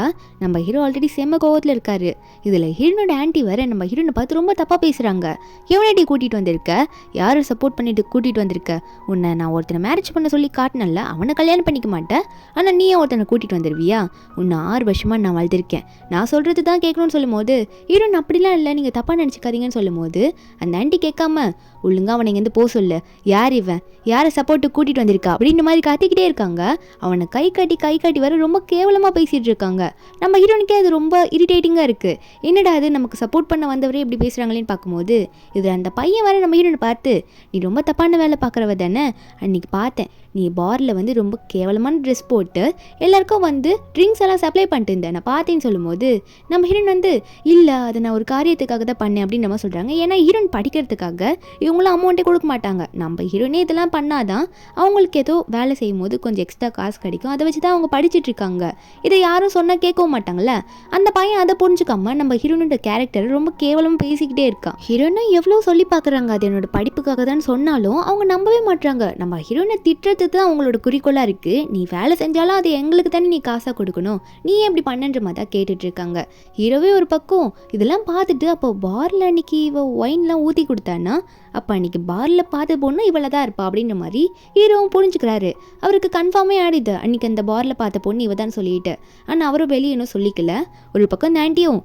[SPEAKER 1] நம்ம ஹீரோ ஆல்ரெடி செம்ம கோவத்தில் இருக்காரு. இதில் ஹீரோனோட ஆன்ட்டி வேற நம்ம ஹீரோனை பார்த்து ரொம்ப தப்பாக பேசுகிறாங்க. எவனடி கூட்டிகிட்டு வந்திருக்க, யாரை சப்போர்ட் பண்ணிட்டு கூட்டிகிட்டு வந்திருக்க, உன்னை நான் ஒருத்தனை மேரேஜ் பண்ண சொல்லி காட்டினல, அவனை கல்யாணம் பண்ணிக்க மாட்டேன், ஆனால் நீ ஒருத்தனை கூட்டிகிட்டு வந்துடுவியா, உன்னை 6 வருஷமாக நான் வளர்த்துருக்கேன், நான் சொல்கிறது தான் கேட்கணும்னு சொல்லும் போது ஹீரோன் அப்படிலாம் இல்லை, நீங்கள் தப்பாக நினச்சிக்காதீங்கன்னு சொல்லும் போது அந்த ஆன்ட்டி கேட்காம ஒழுங்கா அவனை இங்கேருந்து போக சொல்லு, யார் இவன், யாரை சப்போர்ட்டு கூட்டிகிட்டு வந்திருக்கா அப்படின்ற மாதிரி காத்திக்கிட்டே இருக்காங்க. அவனை கை காட்டி வர ரொம்ப கேவலமாக பேசிகிட்டு இருக்காங்க. நம்ம ஹீரோனுக்கே அது ரொம்ப இரிட்டேட்டிங்காக இருக்குது. என்னடா அது நமக்கு சப்போர்ட் பண்ண வந்தவரே இப்படி பேசுகிறாங்களேன்னு பார்க்கும்போது இதில் அந்த பையன் வர நம்ம ஹீரோனை பார்த்து, நீ ரொம்ப தப்பான வேலை பார்க்குறவ தானே, அன்றைக்கி பார்த்தேன் நீ பாரில் வந்து ரொம்ப கேவலமான ட்ரெஸ் போட்டு எல்லாருக்கும் வந்து ட்ரிங்க்ஸ் எல்லாம் சப்ளை பண்ணிட்டு இருந்தேன், நான் பார்த்தேன்னு சொல்லும்போது நம்ம ஹீரோன் வந்து இல்லை அதை நான் ஒரு காரியத்துக்காக தான் பண்ணேன் அப்படின்னு நம்ம சொல்கிறாங்க. ஏன்னா ஹீரோன் படிக்கிறதுக்காக இவங்களும் அமௌண்ட்டே கொடுக்க மாட்டாங்க. நம்ம ஹீரோனே இதெல்லாம் பண்ணாதான் அவங்களுக்கு ஏதோ வேலை செய்யும் போது கொஞ்சம் எக்ஸ்ட்ரா காசு கிடைக்கும், அதை வச்சு தான் அவங்க படிச்சுட்டு இருக்காங்க. இதை யாரும் சொன்னால் கேட்கவும் மாட்டாங்கல்ல. அந்த பையன் அதை புரிஞ்சுக்காம நம்ம ஹீரோனோட கேரக்டர் ரொம்ப கேவலமாக பேசிக்கிட்டே இருக்கான். ஹீரோனும் எவ்வளோ சொல்லி பார்க்குறாங்க அது என்னோட படிப்புக்காக தான் சொன்னாலும் அவங்க நம்பவே மாட்டாங்க. நம்ம ஹீரோனை திட்டுறது தான் அவங்களோட குறிக்கோளாக இருக்குது. நீ வேலை செஞ்சாலும் அது எங்களுக்கு தானே நீ காசாக கொடுக்கணும், நீ எப்படி பண்ணன்ற மாதிரி தான் கேட்டுட்டு இருக்காங்க. ஹீரோவே ஒரு பக்கம் இதெல்லாம் பார்த்துட்டு அப்போ பாரில் அன்னைக்கு இவ ஒயின்லாம் ஊற்றி கொடுத்தான்னா அப்போ அன்றைக்கி பாரில் பார்த்து பொண்ணு இவ்வளோ தான் இருப்பா அப்படின்ற மாதிரி ஹீரோவும் புரிஞ்சுக்கிறாரு. அவருக்கு கன்ஃபார்மே ஆடிது அன்றைக்கி அந்த பாரில் பார்த்த பொண்ணு இவ தான் சொல்லிட்டு. ஆனால் அவரும் வெளியே இன்னும் சொல்லிக்கல. ஒரு பக்கம் இந்த ஆன்ட்டியும்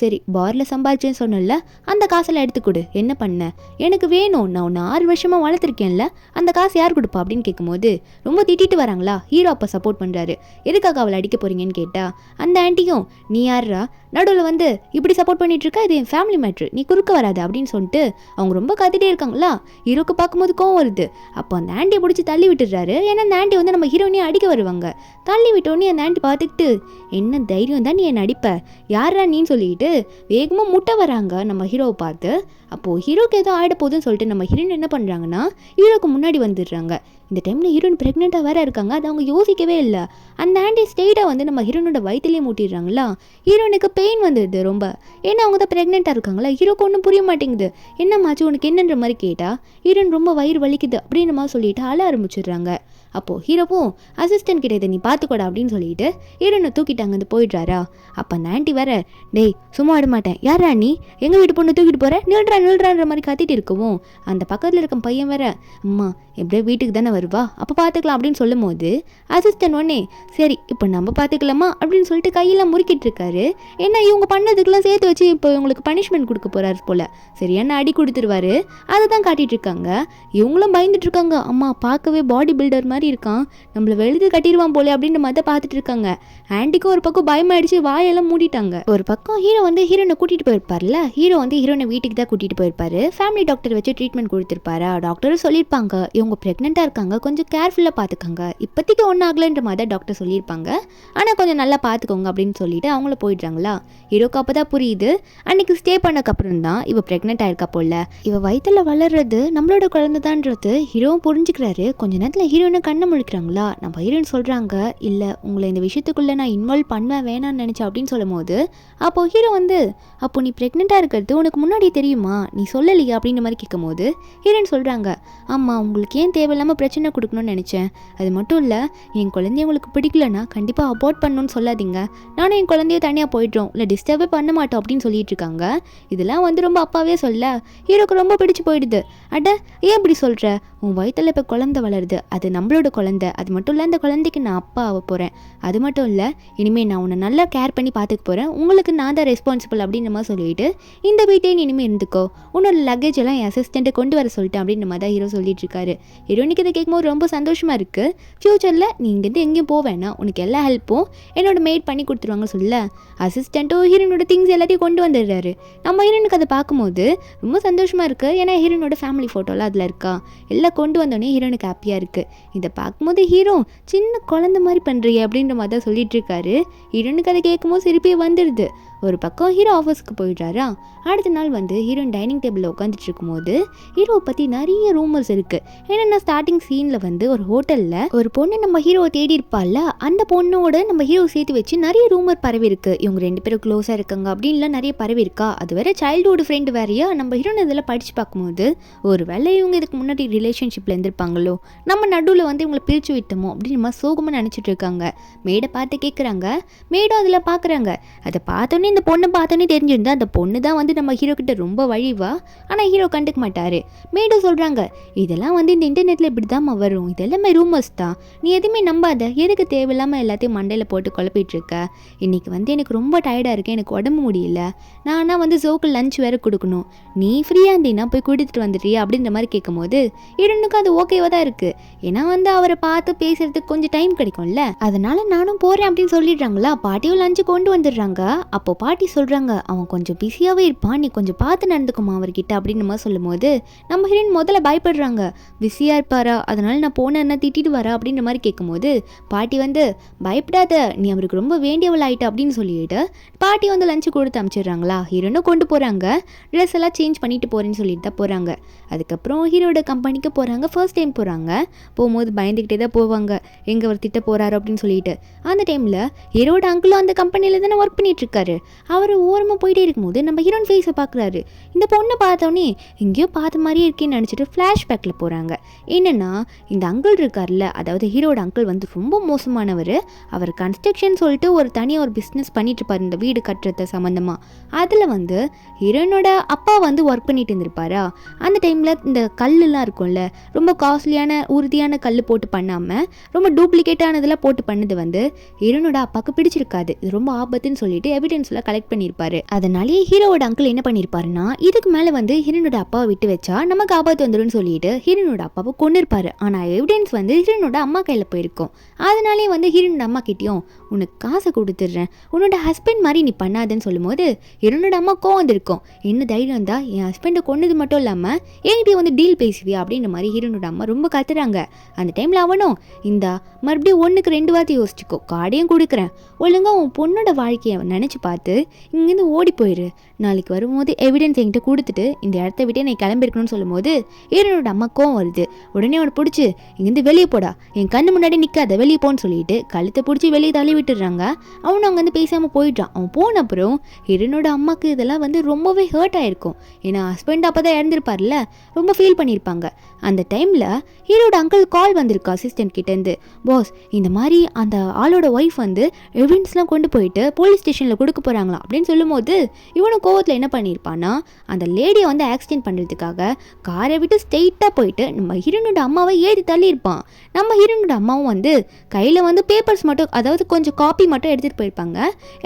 [SPEAKER 1] சரி பாரில் சம்பாதிச்சேன்னு சொன்னல, அந்த காசெல்லாம் எடுத்துக்கொடு, என்ன பண்ண, எனக்கு வேணும், நான் ஒன்று 6 வருஷமாக வளர்த்துருக்கேன்ல, அந்த காசு யார் கொடுப்பா அப்படின்னு கேட்கும்போது ரொம்ப திட்டிட்டு வராங்களா. ஹீரோ அப்போ சப்போர்ட் பண்ணுறாரு. எதுக்காக அவளை அடிக்க போகிறீங்கன்னு கேட்டால் அந்த ஆன்ட்டியும், நீ யாரா நடுவில் வந்து இப்படி சப்போர்ட் பண்ணிட்டு இருக்கா, இது என் ஃபேமிலி மேட்ரு, நீ குறுக்க வராது அப்படின்னு சொல்லிட்டு அவங்க ரொம்ப கத்திட்டே இருக்காங்களா. ஹீரோக்கு பார்க்கும்போது கோவம் வருது. அப்போ அந்த ஆன்ட்டியை பிடிச்சி தள்ளி விட்டுடுறாரு. ஏன்னா அந்த ஆன்ட்டி வந்து நம்ம ஹீரோனையும் அடிக்க வருவாங்க. தள்ளி விட்டோன்னே அந்த ஆன்ட்டி பார்த்துக்கிட்டு, என்ன தைரியம் தான் நீ என்னை அடிப்ப, யாரா நீன்னு சொல்லிட்டு வேகமாக முட்டை வராங்க நம்ம ஹீரோவை பார்த்து. அப்போது ஹீரோக்கு ஏதோ ஆகிட போகுதுன்னு சொல்லிட்டு நம்ம ஹீரோயின் என்ன பண்ணுறாங்கன்னா ஹீரோக்கு முன்னாடி வந்துடுறாங்க. இந்த டைமில் ஹீரோயின் ப்ரெக்னெண்ட்டாக வேறு இருக்காங்க. அது அவங்க யோசிக்கவே இல்லை. அந்த ஆன்ட்டி ஸ்டேட்டாக வந்து நம்ம ஹீரோனோட வயிற்றுலேயே மூட்டிடுறாங்களா. ஹீரோனுக்கு பெயின் வந்துடுது ரொம்ப. ஏன்னா அவங்க தான் ப்ரெக்னெண்ட்டாக இருக்காங்களா. ஹீரோக்கு ஒன்றும் புரிய மாட்டேங்குது. என்னம்மாச்சு உனக்கு என்னன்ற மாதிரி கேட்டால் ஹீரோயின் ரொம்ப வயிறு வலிக்குது அப்படின்ற மாதிரி சொல்லிட்டு அழ ஆரம்பிச்சிடுறாங்க. அப்போது ஹீரோவும் அசிஸ்டன்ட் கிட்ட இதை நீ பார்த்துக்கூடா அப்படின்னு சொல்லிட்டு ஹீரோனை தூக்கிட்டு அங்கேருந்து போயிடுறாரா. அப்போ அந்த ஆண்டி வேற, டேய் சும்மா விட மாட்டேன், யாரா நீ எங்கள் வீட்டு பொண்ணு தூக்கிட்டு போகிற, நில்றான்ற மாதிரி கத்திட்டு இருக்கவும் அந்த பக்கத்தில் இருக்க பையன் வேற, அம்மா எப்படியோ வீட்டுக்கு தானே வருவா அப்போ பார்த்துக்கலாம் அப்படின்னு சொல்லும் போது அசிஸ்டன்ட் உடனே சரி இப்போ நம்ம பார்த்துக்கலாமா அப்படின்னு சொல்லிட்டு கையெல்லாம் முறுக்கிட்டு இருக்காரு. ஏன்னா இவங்க பண்ணதுக்கெல்லாம் சேர்த்து வச்சு இப்போ இவங்களுக்கு பனிஷ்மெண்ட் கொடுக்க போறாரு போல, சரியான அடி கொடுத்துருவாரு. அதை தான் காட்டிட்டு இருக்காங்க. இவங்களும் பயந்துட்டு இருக்காங்க, அம்மா பார்க்கவே பாடி பில்டர் மாதிரி இருக்கான், நம்மளை வெளுத்து கட்டிடுவான் போல அப்படின்ற மாதிரி தான் பார்த்துட்டு இருக்காங்க. ஆண்டிக்கும் ஒரு பக்கம் பயமாயிடுச்சு, வாயெல்லாம் மூடிட்டாங்க. ஒரு பக்கம் ஹீரோ வந்து ஹீரோனை கூட்டிட்டு போயிருப்பார்ல, ஹீரோ வந்து ஹீரோனை வீட்டுக்கு தான் கூட்டிட்டு போயிருப்பாரு. ஃபேமிலி டாக்டர் வச்சு ட்ரீட்மெண்ட் கொடுத்துருப்பாரா. டாக்டரும் சொல்லியிருப்பாங்க இவங்க ப்ரெக்னெண்ட்டாக இருக்காங்க, கொஞ்சம் கேர்ஃபுல்லாக பார்த்துக்கோங்க, இப்போதைக்கு ஒன்றும் ஆகலைன்ற மாதிரி தான் டாக்டர் சொல்லியிருப்பாங்க, ஆனால் கொஞ்சம் நல்லா பார்த்துக்கோங்க அப்படின்னு சொல்லிட்டு அவங்கள போயிடுறாங்களா. ஹீரோக்கு அப்போ தான் புரியுது அன்னைக்கு ஸ்டே பண்ணக்கப்புறம் தான் இவ ப்ரெக்னென்ட் ஆயிருக்கா போல, இவ வயிற்றுல வளர்றது நம்மளோட குழந்தைதான்றது ஹீரோவும் புரிஞ்சுக்கிறாரு. கொஞ்ச நேரத்தில் ஹீரோயினை கண்ணை முழிக்கிறாங்களா. நம்ம ஹீரோயின் சொல்கிறாங்க, இல்லை உங்களை இந்த விஷயத்துக்குள்ளே நான் இன்வால்வ் பண்ணுவேன் வேணான்னு நினச்சேன் அப்படின்னு சொல்லும் போது அப்போது ஹீரோ வந்து, அப்போ நீ ப்ரெக்னெண்ட்டாக இருக்கிறது உனக்கு முன்னாடியே தெரியுமா, நீ சொல்லலையா அப்படின்ற மாதிரி கேட்கும் போது ஹீரோயின் சொல்கிறாங்க, ஆமாம் உங்களுக்கு ஏன் தேவையில்லாமல் பிரச்சனை கொடுக்கணும்னு நினச்சேன், அது மட்டும் இல்லை என் குழந்தைய உங்களுக்கு பிடிக்கலன்னா கண்டிப்பாக அபோர்ட் பண்ணணும்னு சொல்லாதீங்க, நானும் என் குழந்தைய தனியாக போய்ட்றோம், இல்லை டிஸ்டர்பே பண்ண மாட்டோம் அப்படின்னு சொல்லிட்டு இருக்காங்க. இதெல்லாம் வந்து ரொம்ப அப்பாவே சொல்ல ஹீரோக்கு ரொம்ப பிடிச்சி போயிடுது. அட ஏன் இப்படி சொல்கிற, உன் வயிற்றில் இப்போ குழந்தை வளருது, அது நம்மளோட குழந்தை, அது மட்டும் இல்லை அந்த குழந்தைக்கு நான் அப்பா ஆக போகிறேன், அது மட்டும் இல்லை இனிமேல் நான் உன்னை நல்லா கேர் பண்ணி பார்த்துக்க போகிறேன், உங்களுக்கு நான் தான் ரெஸ்பான்சிபிள் அப்படின்ற மாதிரி சொல்லிட்டு இந்த வீட்டே நீ இனிமேல் இருந்துக்கோ, உன்னோட லக்கேஜ் எல்லாம் என் அசிஸ்டண்ட்டை கொண்டு வர சொல்லிட்டேன் அப்படின்ற மாதிரி தான் ஹீரோ சொல்லிட்டு இருக்காரு. ஹீரோனிக்கு இதை கேட்கும்போது ரொம்ப சந்தோஷமாக இருக்குது. ஃப்யூச்சரில் நீ இங்கேருந்து எங்கேயும் போவேன்னா உனக்கு எல்லா ஹெல்ப்பும் என்னோட மேட் பண்ணி கொடுத்துருவாங்க சொல்ல அசிஸ்டண்ட்டும் ஹீரோனோட திங்ஸ் எல்லாத்தையும் கொண்டு வந்துடுறாரு. நம்ம ஹீரோனுக்கு அதை பார்க்கும்போது ரொம்ப சந்தோஷமாக இருக்குது. ஏன்னா ஹீரோனோட ஃபேமிலி ஃபோட்டோலாம் அதில் இருக்கா, எல்லாம் கொண்டு வந்தோடனே ஹீரோனுக்கு ஹாப்பியாக இருக்குது. இதை பார்க்கும்போது ஹீரோ சின்ன குழந்தை மாதிரி பண்ணுறிய அப்படின்ற மாதிரி தான் சொல்லிட்டு இருக்காரு. ஹீரோனுக்கு அதை கேட்கும்போது சிரிப்பே வந்துடுது. ஒரு பக்கம் ஹீரோ ஆஃபீஸ்க்கு போயிடுறாரா. அடுத்த நாள் வந்து ஹீரோயின் டைனிங் டேபிளில் உட்காந்துட்டு இருக்கும்போது ஹீரோவை பற்றி நிறைய ரூமர்ஸ் இருக்குது. ஏன்னா ஸ்டார்டிங் சீனில் வந்து ஒரு ஹோட்டலில் ஒரு பொண்ணு நம்ம ஹீரோவை தேடி இருப்பாள்ல, அந்த பொண்ணோட நம்ம ஹீரோ சேர்த்து வச்சு நிறைய ரூமர் பரவி இருக்கு, இவங்க 2 பேரும் க்ளோஸாக இருக்காங்க அப்படின்லாம் நிறைய பரவி இருக்கா. அது வேற சைல்டுஹுட் ஃப்ரெண்டு வேறையா. நம்ம ஹீரோன் இதெல்லாம் படித்து பார்க்கும்போது ஒரு வேளை இவங்க இதுக்கு முன்னாடி ரிலேஷன்ஷிப்பில் இருந்திருப்பாங்களோ, நம்ம நடுவில் வந்து இவங்களை பிரித்து விட்டோமோ அப்படின்னு நம்ம சோகமாக நினச்சிட்டு இருக்காங்க. மேடை பார்த்து கேட்குறாங்க, மேடும் அதில் பார்க்குறாங்க. அதை பார்த்தோன்னே இந்த பொண்ணை பார்த்தோன்னே தெரிஞ்சிருந்தா அந்த பொண்ணு தான் வந்து நம்ம ஹீரோ கிட்ட ரொம்ப வழிவா, ஆனால் ஹீரோ கண்டுக்க மாட்டாரு. மேடும் சொல்கிறாங்க, இதெல்லாம் வந்து இந்த இன்டர்நெட்டில் இப்படி தான் வரும், இதெல்லாமே ரூமர்ஸ் தான், நீ எதுவுமே நம்பாத, எதுக்கு தேவையில்லாமல் எல்லாத்தையும் மண்டையில் போட்டு குழப்பிட்டு இருக்க, இன்னைக்கு வந்து எனக்கு ரொம்ப டயர்டாக இருக்கேன், எனக்கு உடம்பு முடியல, நானா வந்து ஜோக்கு லஞ்ச் வேறு கொடுக்கணும், நீ ஃப்ரீயாக இருந்தீங்கன்னா போய் கொடுத்துட்டு வந்துடுறியா அப்படின்ற மாதிரி கேட்கும்போது ஹீரோனுக்கு அது ஓகேவா தான் இருக்குது. ஏன்னா வந்து அவரை பார்த்து பேசுறதுக்கு கொஞ்சம் டைம் கிடைக்கும்ல, அதனால நானும் போகிறேன் அப்படின்னு சொல்லிடுறாங்களா. பாட்டியும் லஞ்சு கொண்டு வந்துடுறாங்க. அப்போ பாட்டி சொல்கிறாங்க, அவன் கொஞ்சம் பிஸியாகவே இருப்பான், நீ கொஞ்சம் பார்த்து நடந்துக்குமா அவர்கிட்ட அப்படின்னு மாதிரி சொல்லும் போது நம்ம ஹீரோயின் முதல்ல பயப்படுறாங்க. பிஸியாக இருப்பாரா, அதனால நான் போனேன்னா திட்டிட்டு வரா அப்படின்ற மாதிரி கேட்கும்போது பாட்டி வந்து பயப்படாத, நீ அவருக்கு ரொம்ப வேண்டியவள் ஆயிட்ட அப்படின்னு சொல்லிட்டு பாட்டி வந்து லஞ்சு கொடுத்து அனுப்பிச்சிடுறாங்களா. ஹீரோனும் கொண்டு போகிறாங்க, ட்ரெஸ் எல்லாம் சேஞ்ச் பண்ணிட்டு போகிறேன்னு சொல்லிட்டு தான் போகிறாங்க. அதுக்கப்புறம் ஹீரோட கம்பெனிக்கு போகிறாங்க. ஃபர்ஸ்ட் டைம் போகிறாங்க. போகும்போது பயந்துக்கிட்டே தான் போவாங்க, எங்கே அவர் திட்ட போகிறாரு அப்படின்னு சொல்லிட்டு. அந்த டைமில் ஹீரோட அங்கிளும் அந்த கம்பெனியில் தானே ஒர்க் பண்ணிட்டு இருக்காரு. அவர் ஓரமாக போயிட்டே இருக்கும்போது நம்ம ஹீரோயின் ஃபேஸை பார்க்குறாரு. இந்த பொண்ணை பார்த்தோன்னே எங்கேயோ பார்த்த மாதிரியே இருக்கேன்னு நினச்சிட்டு ஃப்ளாஷ்பேக்கில் போகிறாங்க. என்னென்னா இந்த அங்கிள் இருக்கார்ல, அதாவது ஹீரோட அங்கிள் வந்து ரொம்ப மோசமானவர். அவர் கன்ஸ்ட்ரக்ஷன் சொல்லிட்டு ஒரு தனியாக ஒரு பிஸ்னஸ் பண்ணிட்டு இருப்பார், இந்த வீடு கட்டுறது சம்மந்தமாக. அதில் வந்து ஹீரோயினோட அப்பா வந்து ஒர்க் பண்ணிட்டு இருந்திருப்பாரா. அந்த டைமில் இந்த கல்லுலாம் இருக்கும்ல, ரொம்ப காஸ்ட்லியான உறுதியான கல் போட்டு பண்ணாமல் ரொம்ப டூப்ளிகேட்டானதெல்லாம் போட்டு பண்ணது வந்து ஹீரோனோட அப்பாவுக்கு பிடிச்சிருக்காது. இது ரொம்ப ஆபத்துன்னு சொல்லிட்டு எவிடன்ஸ்லாம் கலெக்ட் பண்ணியிருப்பாரு. அதனாலேயே ஹீரோவோட அங்கிள் என்ன பண்ணியிருப்பாருன்னா, இதுக்கு மேலே வந்து ஹீரோனோட அப்பாவை விட்டு வச்சா நமக்கு ஆபத்து வந்துடும் சொல்லிட்டு ஹீரோனோட அப்பாவை கொண்டிருப்பாரு. ஆனால் எவிடன்ஸ் வந்து ஹீரோனோட அம்மா கையில் போயிருக்கும். அதனாலே வந்து ஹீரோனோட அம்மா கிட்டேயும் உனக்கு காசை கொடுத்துட்றேன், உன்னோட ஹஸ்பண்ட் மாதிரி நீ பண்ணாதுன்னு சொல்லும்போது ஹீரோனோட அம்மா கோவம் வந்திருக்கும். என்ன தைரியம் தான் என் ஹஸ்பண்டை கொண்டது மட்டும் இல்லாமல் என்கிட்ட வந்து டீல் பேசுவியா அப்படின்ற மாதிரி ஹீரோனோட அம்மா ரொம்ப கத்துறாங்க. அந்த டைமில் அவனும் இந்தா மறுபடியும் 1க்கு 2 வார்த்தை யோசிச்சுக்கோ, கார்டையும் கொடுக்குறேன், ஒழுங்கா உன் பொண்ணோட வாழ்க்கையை நினச்சி பார்த்து இங்கேருந்து ஓடி போயிரு, நாளைக்கு வரும்போது எவிடன்ஸ் என்கிட்ட கொடுத்துட்டு இந்த இடத்த விட்டே நான் கிளம்பிருக்கணும்னு சொல்லும்போது ஹீரோனோட அம்மா கோவம் வருது. உடனே அவனை பிடிச்சி இங்கேருந்து வெளியே போடா, என் கண்ணு முன்னாடி நிற்காத, வெளியே போன்னு சொல்லிட்டு கழுத்தை பிடிச்சி வெளியே தள்ளி விட்டுடுறாங்க. அவனும் அங்கேருந்து பேசாமல் போயிட்டான். அவன் போன அப்புறம் ஹீரோனோட அம்மாவுக்கு இதெல்லாம் வந்து ரொம்பவே ஹர்ட் ஆகிருக்கும். ஏன்னா ஹஸ்பண்ட் அப்போ தான் இறந்துருப்பார்ல, ரொம்ப ஃபீல் பண்ணியிருப்பாங்க. அந்த டைமில் ஹீரோட அங்கிள் கால் வந்திருக்கு அசிஸ்டன்ட் கிட்டேருந்து. பாஸ், இந்த மாதிரி அந்த ஆளோட ஒய்ஃப் வந்து எவிடன்ஸ்லாம் கொண்டு போயிட்டு போலீஸ் ஸ்டேஷனில் கொடுக்க போகிறாங்களா அப்படின்னு சொல்லும்போது இவனும் கோவத்தில் என்ன பண்ணியிருப்பான்னா, அந்த லேடியை வந்து ஆக்சிடென்ட் பண்ணுறதுக்காக காரை விட்டு ஸ்ட்ரெயிட்டாக போயிட்டு நம்ம ஹீரோனோட அம்மாவை ஏறி தள்ளியிருப்பான். நம்ம ஹீரோனோட அம்மாவும் வந்து கையில் வந்து பேப்பர்ஸ் மட்டும், அதாவது கொஞ்சம் காப்பி மட்டும் எடுத்துகிட்டு போயிருப்பாங்க.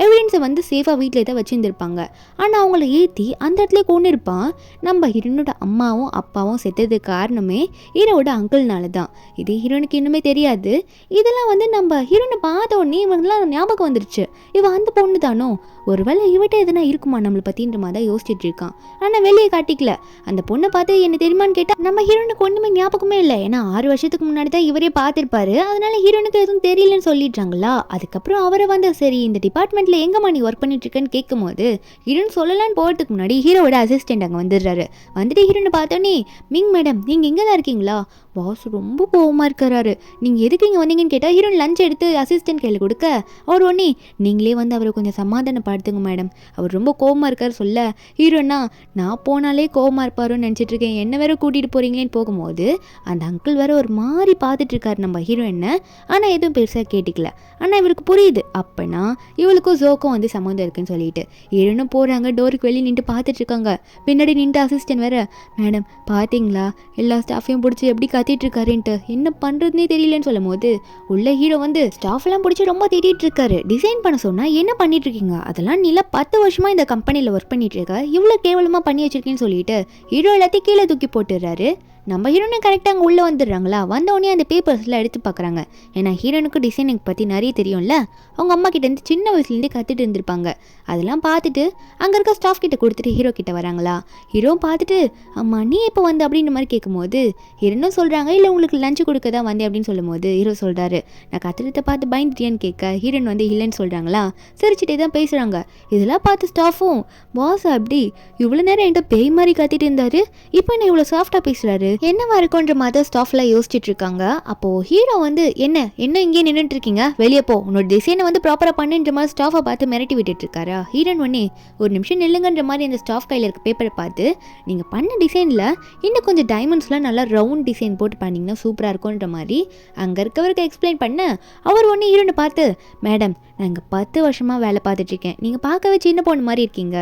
[SPEAKER 1] எவிடன்ஸை வந்து சேஃபாக வீட்டில் தான் வச்சுருந்துருப்பாங்க. ஆனால் அவங்கள ஏற்றி அந்த இடத்துல கொண்டு இருப்பான். நம்ம ஹீரோனோட அம்மாவும் அப்பாவும் செத்ததுக்கு காரணமே ஹீரோட அங்கிள்னால தான். இது ஹீரோனுக்கு இன்னுமே தெரியாது. இதெல்லாம் வந்து நம்ம ஹீரோனை பார்த்த உடனே இவங்கெல்லாம் ஞாபகம் வந்துருச்சு, இவன் அந்த பொண்ணு தானோ, ஒருவேளை இவட்ட எதுனா இருக்குமா நம்மளை பற்றின்ற மாதிரி தான் யோசிச்சுட்டு இருக்கான். ஆனால் வெளியே காட்டிக்கல. அந்த பொண்ணை பார்த்து என்ன தெரியுமான்னு கேட்டால் நம்ம ஹீரோனுக்கு ஒன்றுமே ஞாபகமே இல்லை. ஏன்னா 6 வருஷத்துக்கு முன்னாடி தான் இவரே பார்த்துருப்பாரு. அதனால ஹீரோனுக்கு எதுவும் தெரியலன்னு சொல்லிடுறாங்களா. அதுக்கப்புறம் அவரை வந்து சரி இந்த டிபார்ட்மெண்ட்டில் எங்கம்மா நீ ஒர்க் பண்ணிட்டு இருக்கேன்னு கேட்கும்போது ஹீரோன் சொல்லலான்னு போகிறதுக்கு முன்னாடி ஹீரோட அசிஸ்டன்ட் அங்கே வந்துடுறாரு. வந்துட்டு ஹீரோனை பார்த்தோன்னே, மிங் மேடம் நீங்கள் எங்கே தான் இருக்கீங்களா? பாஸ் ரொம்ப கோவமாக இருக்கிறாரு, நீங்கள் எதுக்கு இங்கே வந்தீங்கன்னு கேட்டால் ஹீரோன் லஞ்ச் எடுத்து அசிஸ்டன்ட் கையில் கொடுக்க அவர் ஒன்னே நீங்களே வந்து அவரை கொஞ்சம் சமாதானப்படுத்துங்க மேடம், அவர் ரொம்ப கோவமாக இருக்கார் சொல்ல ஹீரோனா நான் போனாலே கோவமாக இருப்பாருன்னு நினச்சிட்டு இருக்கேன், என்ன வேற கூட்டிகிட்டு போகிறீங்களேன்னு போகும்போது அந்த அங்கிள் வேற ஒரு மாதிரி பார்த்துட்டு இருக்காரு நம்ம ஹீரோயினை. ஆனால் எதுவும் பெருசாக கேட்டுக்கல. ஆனால் இவருக்கு புரியுது அப்போனா இவளுக்கும் ஜோக்கும் வந்து சம்மந்தம் இருக்குன்னு சொல்லிட்டு ஹீரோனும் போகிறாங்க. டோருக்கு வெளியே நின்று பார்த்துட்டு இருக்காங்க. பின்னாடி நின்று அசிஸ்டன்ட் வேற, மேடம் பார்த்தீங்களா எல்லா ஸ்டாஃபையும் பிடிச்சி எப்படி கத்திட்டு இருக்காருன்ட்டு, என்ன பண்ணுறதுனே தெரியலன்னு சொல்லும் போது உள்ள ஹீரோ வந்து ஸ்டாஃப்லாம் பிடிச்சி ரொம்ப திட்டிகிட்டு இருக்காரு. டிசைன் பண்ண சொன்னால் என்ன பண்ணிட்டு இருக்கீங்க, அதெல்லாம் நீல 10 வருஷமாக இந்த கம்பெனியில் ஒர்க் பண்ணிட்டு இருக்க, இவ்வளோ கேவலமாக பண்ணி வச்சிருக்கேன்னு சொல்லிட்டு ஹீரோ எல்லாத்தையும் கீழே தூக்கி போட்டுடுறாரு. நம்ம ஹீரோனும் கரெக்டாக அங்கே உள்ளே வந்துடுறாங்களா. வந்தோடனே அந்த பேப்பர்ஸ்லாம் எடுத்து பார்க்குறாங்க. ஏன்னா ஹீரோனுக்கு டிசைனிங் பற்றி நிறைய தெரியும்ல, அவங்க அம்மா கிட்டேருந்து சின்ன வயசுலேருந்து கற்றுட்டு இருந்திருப்பாங்க. அதெல்லாம் பார்த்துட்டு அங்கே இருக்க ஸ்டாஃப் கிட்ட கொடுத்துட்டு ஹீரோ கிட்ட வராங்களா. ஹீரோ பார்த்துட்டு அம்மா நீ எப்போ வந்து அப்படின்ற மாதிரி கேட்கும்போது ஹீரோனும் சொல்கிறாங்க, இல்லை உங்களுக்கு லஞ்சு கொடுக்க தான் வந்தேன் அப்படின்னு சொல்லும்போது ஹீரோ சொல்கிறாரு, நான் கத்திரத்தை பார்த்து பயந்துட்டியான்னு கேட்க ஹீரோன் வந்து இல்லைன்னு சொல்கிறாங்களா. சிரிச்சுட்டே தான் பேசுகிறாங்க. இதெல்லாம் பார்த்து ஸ்டாஃபும் பாஸ் அப்படி இவ்வளோ நேரம் என்கிட்ட பேய் மாதிரி கத்திட்டு இருந்தாரு, இப்போ என்ன இவ்வளோ சாஃப்டாக பேசுகிறாரு என்னவா இருக்குன்ற மாதிரி ஸ்டாஃப்லாம் யோசிச்சுட்டு இருக்காங்க. அப்போது ஹீரோ வந்து என்ன இங்கே நின்றுட்டு இருக்கீங்க, வெளியே போ, உன்னோட டிசைனை வந்து ப்ராப்பராக பண்ணுன்ற மாதிரி ஸ்டாஃபை பார்த்து மிரட்டி விட்டுட்டு இருக்காரா. ஹீரோன் ஒன்னே ஒரு நிமிஷம் நில்லுங்கன்ற மாதிரி அந்த ஸ்டாஃப் கையில் இருக்க பேப்பரை பார்த்து, நீங்கள் பண்ண டிசைனில் இன்னும் கொஞ்சம் டைமண்ட்ஸ்லாம் நல்லா ரவுண்ட் டிசைன் போட்டு பண்ணிங்கன்னா சூப்பராக இருக்கும்ன்ற மாதிரி அங்கே இருக்கவருக்கு எக்ஸ்பிளைன் பண்ண அவர் ஒன்று ஹீரோனை பார்த்து, மேடம் நான் இங்கே 10 வருஷமாக வேலை பார்த்துட்ருக்கேன், நீங்கள் பார்க்கவே சின்ன பொண்ணு மாதிரி இருக்கீங்க,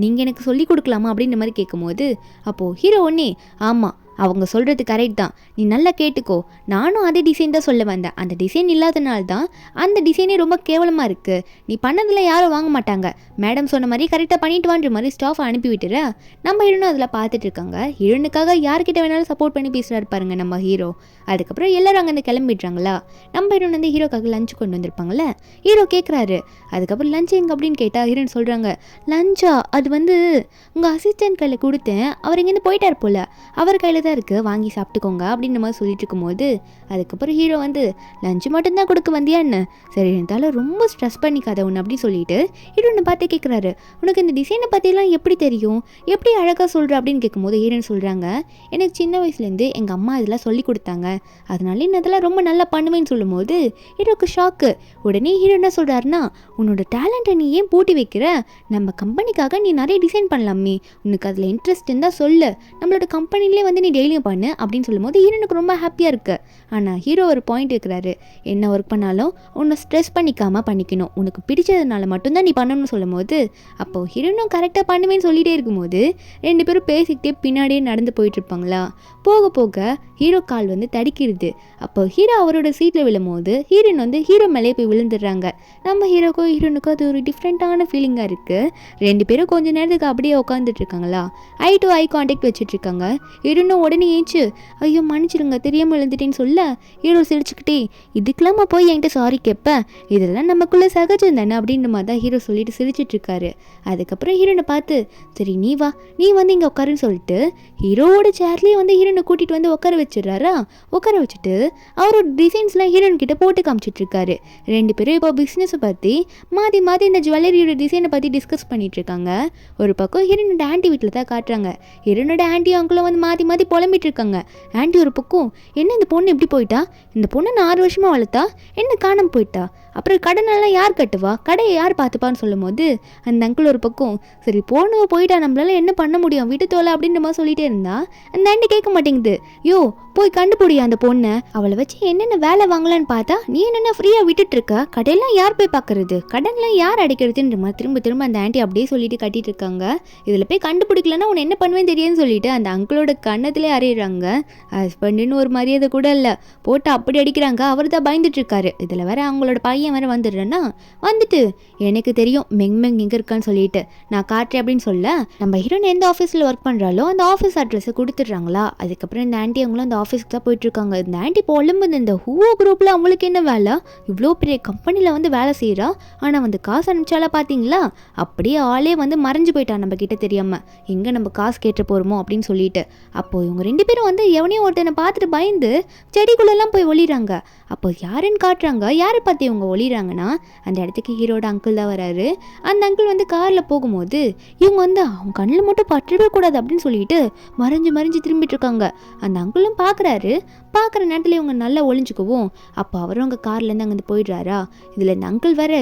[SPEAKER 1] நீங்கள் எனக்கு சொல்லிக் கொடுக்கலாமா அப்படின்ற மாதிரி கேட்கும்போது அப்போது ஹீரோ ஒன்னே ஆமாம் அவங்க சொல்கிறது கரெக்ட் தான், நீ நல்லா கேட்டுக்கோ, நானும் அதே டிசைன் தான் சொல்ல வந்தேன், அந்த டிசைன் இல்லாதனால தான் அந்த டிசைனே ரொம்ப கேவலமாக இருக்குது, நீ பண்ணதில் யாரும் வாங்க மாட்டாங்க, மேடம் சொன்ன மாதிரி கரெக்டாக பண்ணிட்டு வான்ற மாதிரி ஸ்டாஃபை அனுப்பி விட்டுற. நம்ம ஹீரோனும் அதில் பார்த்துட்டு இருக்காங்க. ஹீரோனுக்காக யார்கிட்ட வேணாலும் சப்போர்ட் பண்ணி பேசுகிறாரு பாருங்க நம்ம ஹீரோ. அதுக்கப்புறம் எல்லோரும் அங்கே கிளம்பிடுறாங்களா. நம்ம ஹீரோன் வந்து ஹீரோக்காக லஞ்ச் கொண்டு வந்திருப்பாங்கள்ல. ஹீரோ கேட்குறாரு, அதுக்கப்புறம் லஞ்ச் எங்கே அப்படின்னு கேட்டால் ஹீரோன் சொல்கிறாங்க, லஞ்சா அது வந்து உங்கள் அசிஸ்டன்ட் கையில் கொடுத்தேன், அவர் இங்கேருந்து போயிட்டார் போல், அவர் கையில் தான் இருக்குது, வாங்கி சாப்பிட்டுக்கோங்க அப்படின்ற மாதிரி சொல்லிட்டு இருக்கும்போது அதுக்கப்புறம் ஹீரோ வந்து லஞ்சு மட்டும்தான் கொடுக்க வந்தியா என்ன, சரி இருந்தாலும் ரொம்ப ஸ்ட்ரெஸ் பண்ணிக்காத ஒன்று அப்படின்னு சொல்லிட்டு ஹீரோனை பார்த்து கேட்குறாரு, உனக்கு இந்த டிசைனை பற்றிலாம் எப்படி தெரியும், எப்படி அழகாக சொல்கிற அப்படின்னு கேட்கும்போது ஹீரோன்னு சொல்கிறாங்க, எனக்கு சின்ன வயசுலேருந்து எங்கள் அம்மா இதெல்லாம் சொல்லி கொடுத்தாங்க, அதனால நான் இதெல்லாம் ரொம்ப நல்லா பண்ணுவேன்னு சொல்லும்போது ஹீரோக்கு ஷாக்கு. உடனே ஹீரோ என்ன சொல்கிறாருன்னா, உன்னோட டேலண்ட்டை நீ ஏன் பூட்டி வைக்கிற, நம்ம கம்பெனிக்காக நீ நிறைய டிசைன் பண்ணலாமே, உனக்கு அதில் இன்ட்ரெஸ்ட் இருந்தால் சொல்லு, நம்மளோட கம்பெனிலே வந்து நீ டெய்லியும் பண்ணு அப்படின்னு சொல்லும்போது ஹீரோனுக்கு ரொம்ப ஹாப்பியாக இருக்குது. ஆனால் ஹீரோ ஒரு பாயிண்ட் இருக்கிறாரு, என்ன ஒர்க் பண்ணாலும் உன்னை ஸ்ட்ரெஸ் பண்ணிக்காமல் பண்ணிக்கணும், உனக்கு பிடிச்சதுனால மட்டும்தான் நீ பண்ணணும்னு சொல்லும்போது அப்போது ஹீரோனும் கரெக்டாக பண்ணுவேன்னு சொல்லிகிட்டே இருக்கும்போது 2 பேரும் பேசிக்கிட்டே பின்னாடியே நடந்து போயிட்டுருப்பாங்களா. போக போக ஹீரோ கால் வந்து தடிக்கிறது. அப்போ ஹீரோ அவரோட சீட்டில் விழும்போது ஹீரோயின் வந்து ஹீரோ மேலே போய் விழுந்துடுறாங்க. நம்ம ஹீரோக்கும் ஹீரோனுக்கும் அது ஒரு டிஃப்ரெண்ட்டான ஃபீலிங்காக இருக்குது. 2 பேரும் கொஞ்சம் நேரத்துக்கு அப்படியே உட்காந்துட்டு இருக்காங்களா. ஐ டு ஐ கான்டாக்ட் வச்சுட்ருக்காங்க. ஹீரோனும் உடனே ஏச்சு ஐயோ மன்னிச்சிடுங்க தெரியாமல் விழுந்துட்டேன்னு சொல்ல ஹீரோ சிரிச்சுக்கிட்டே இதுக்கெல்லாமா போய் என்கிட்ட சாரி கேட்பேன், இதெல்லாம் நமக்குள்ளே சகஜம் தானே அப்படின்ற மாதிரி தான் ஹீரோ சொல்லிட்டு சிரிச்சிட்ருக்காரு. அதுக்கப்புறம் ஹீரோனை பார்த்து சரி நீ வா, நீ வந்து இங்கே உட்காருன்னு சொல்லிட்டு ஹீரோவோட சேர்லேயே வந்து ஹீரோனை கூட்டிகிட்டு வந்து உட்கார வச்சிடுறாரா. உட்கார வச்சுட்டு அவரோட டிசைன்ஸ்லாம் ஹீரோயின் கிட்ட போட்டு காமிச்சிட்ருக்காரு. 2 பேரும் இப்போ பிஸ்னஸை பற்றி மாற்றி மாற்றி இந்த ஜுவல்லரியோட டிசைனை பற்றி டிஸ்கஸ் பண்ணிட்டு இருக்காங்க. ஒரு பக்கம் ஹீரோனோட ஆண்டி வீட்டில் தான் காட்டுறாங்க. ஹீரோனோட ஆண்டி அங்கிளும் வந்து மாற்றி மாற்றி புலம்பிட்டு இருக்காங்க. ஆண்டி ஒரு பக்கம் என்ன இந்த பொண்ணு எப்படி போயிட்டா, இந்த பொண்ணு நான் 6 வருஷமாக வளர்த்தா என்ன காணாமல் போயிட்டா, அப்புறம் கடனெல்லாம் யார் கட்டுவா, கடையை யார் பார்த்துப்பான்னு சொல்லும்போது அந்த அங்கிள் ஒரு பக்கம் சரி போயிட்டா நம்மளால என்ன பண்ண முடியும் விட்டு தோலை அப்படின்ற மாதிரி சொல்லிட்டே இருந்தா அந்த ஆண்டி கேட்க மாட்டேங்குது. யோ போய் கண்டுபிடியா அந்த பொண்ணை, அவளை வச்சு என்னென்ன வேலை வாங்கலான்னு பார்த்தா நீ என்னென்ன ஃப்ரீயா விட்டுட்டு இருக்க, கடையெல்லாம் யார் போய் பார்க்கறது, கடன்லாம் யார் அடைக்கிறதுன்ற மாதிரி திரும்ப திரும்ப அந்த ஆண்டி அப்படியே சொல்லிட்டு கட்டிட்டு இருக்காங்க. இதில் போய் கண்டுபிடிக்கலன்னா உன்னை என்ன பண்ணுவேன்னு தெரியும்னு சொல்லிட்டு அந்த அங்கிளோட கண்ணத்திலே அறையிறாங்க. ஹஸ்பண்டுன்னு ஒரு மரியாதை கூட இல்லை, போட்டு அப்படி அடிக்கிறாங்க. அவர் தான் பயந்துட்டு இருக்காரு. இதில் வேற அவங்களோட பையன் வேற வந்துடுறேன்னா வந்துட்டு எனக்கு தெரியும் மெங் எங்கே இருக்கான்னு சொல்லிட்டு நான் காட்டுறேன் அப்படின்னு சொல்ல நம்ம ஹீரோயின் எந்த ஆஃபீஸில் ஒர்க் பண்ணுறாலோ அந்த ஆஃபீஸ் அட்ரஸை கொடுத்துட்றாங்களா. அதுக்கப்புறம் இந்த ஆண்டி அவங்களும் அந்த ஆஃபீஸ்க்கு தான் போயிட்டு இருக்காங்க. இந்த ஆண்டி பொழும்புது இந்த ஹூவோ குரூப்பில் அவங்களுக்கு என்ன வேலை, இவ்வளோ பெரிய கம்பெனியில் வந்து வேலை செய்கிறா, ஆனால் வந்து காசு அனுப்பிச்சாலா பார்த்தீங்களா, அப்படியே ஆளே வந்து மறைஞ்சு போயிட்டா நம்ம கிட்ட தெரியாமல், எங்கே நம்ம காசு கேட்டு போகிறோமோ அப்படின்னு சொல்லிட்டு. அப்போ இவங்க 2 பேரும் வந்து எவனையும் ஒருத்தனை பார்த்துட்டு பயந்து செடிக்குள்ளெல்லாம் போய் ஒளிறாங்க. அப்போ யாருன்னு காட்டுறாங்க. யாரை பார்த்து இவங்க ஒளிறாங்கன்னா அந்த இடத்துக்கு ஹீரோட அங்கிள் தான் வராரு. அந்த அங்கிள் வந்து காரில் போகும்போது இவங்க வந்து அவங்க கண்ணில் மட்டும் பற்றவே கூடாது அப்படின்னு சொல்லிட்டு மறைஞ்சு திரும்பிட்டு இருக்காங்க. அந்த அங்கிளும் பார்க்குறாரு. பார்க்குற நேரத்தில் இவங்க நல்லா ஒளிஞ்சுக்குவோம். அப்போ அவரும் அங்கே கார்லேருந்து அங்கேருந்து போயிடுறாரா. இதில் இந்த அங்கிள் வேற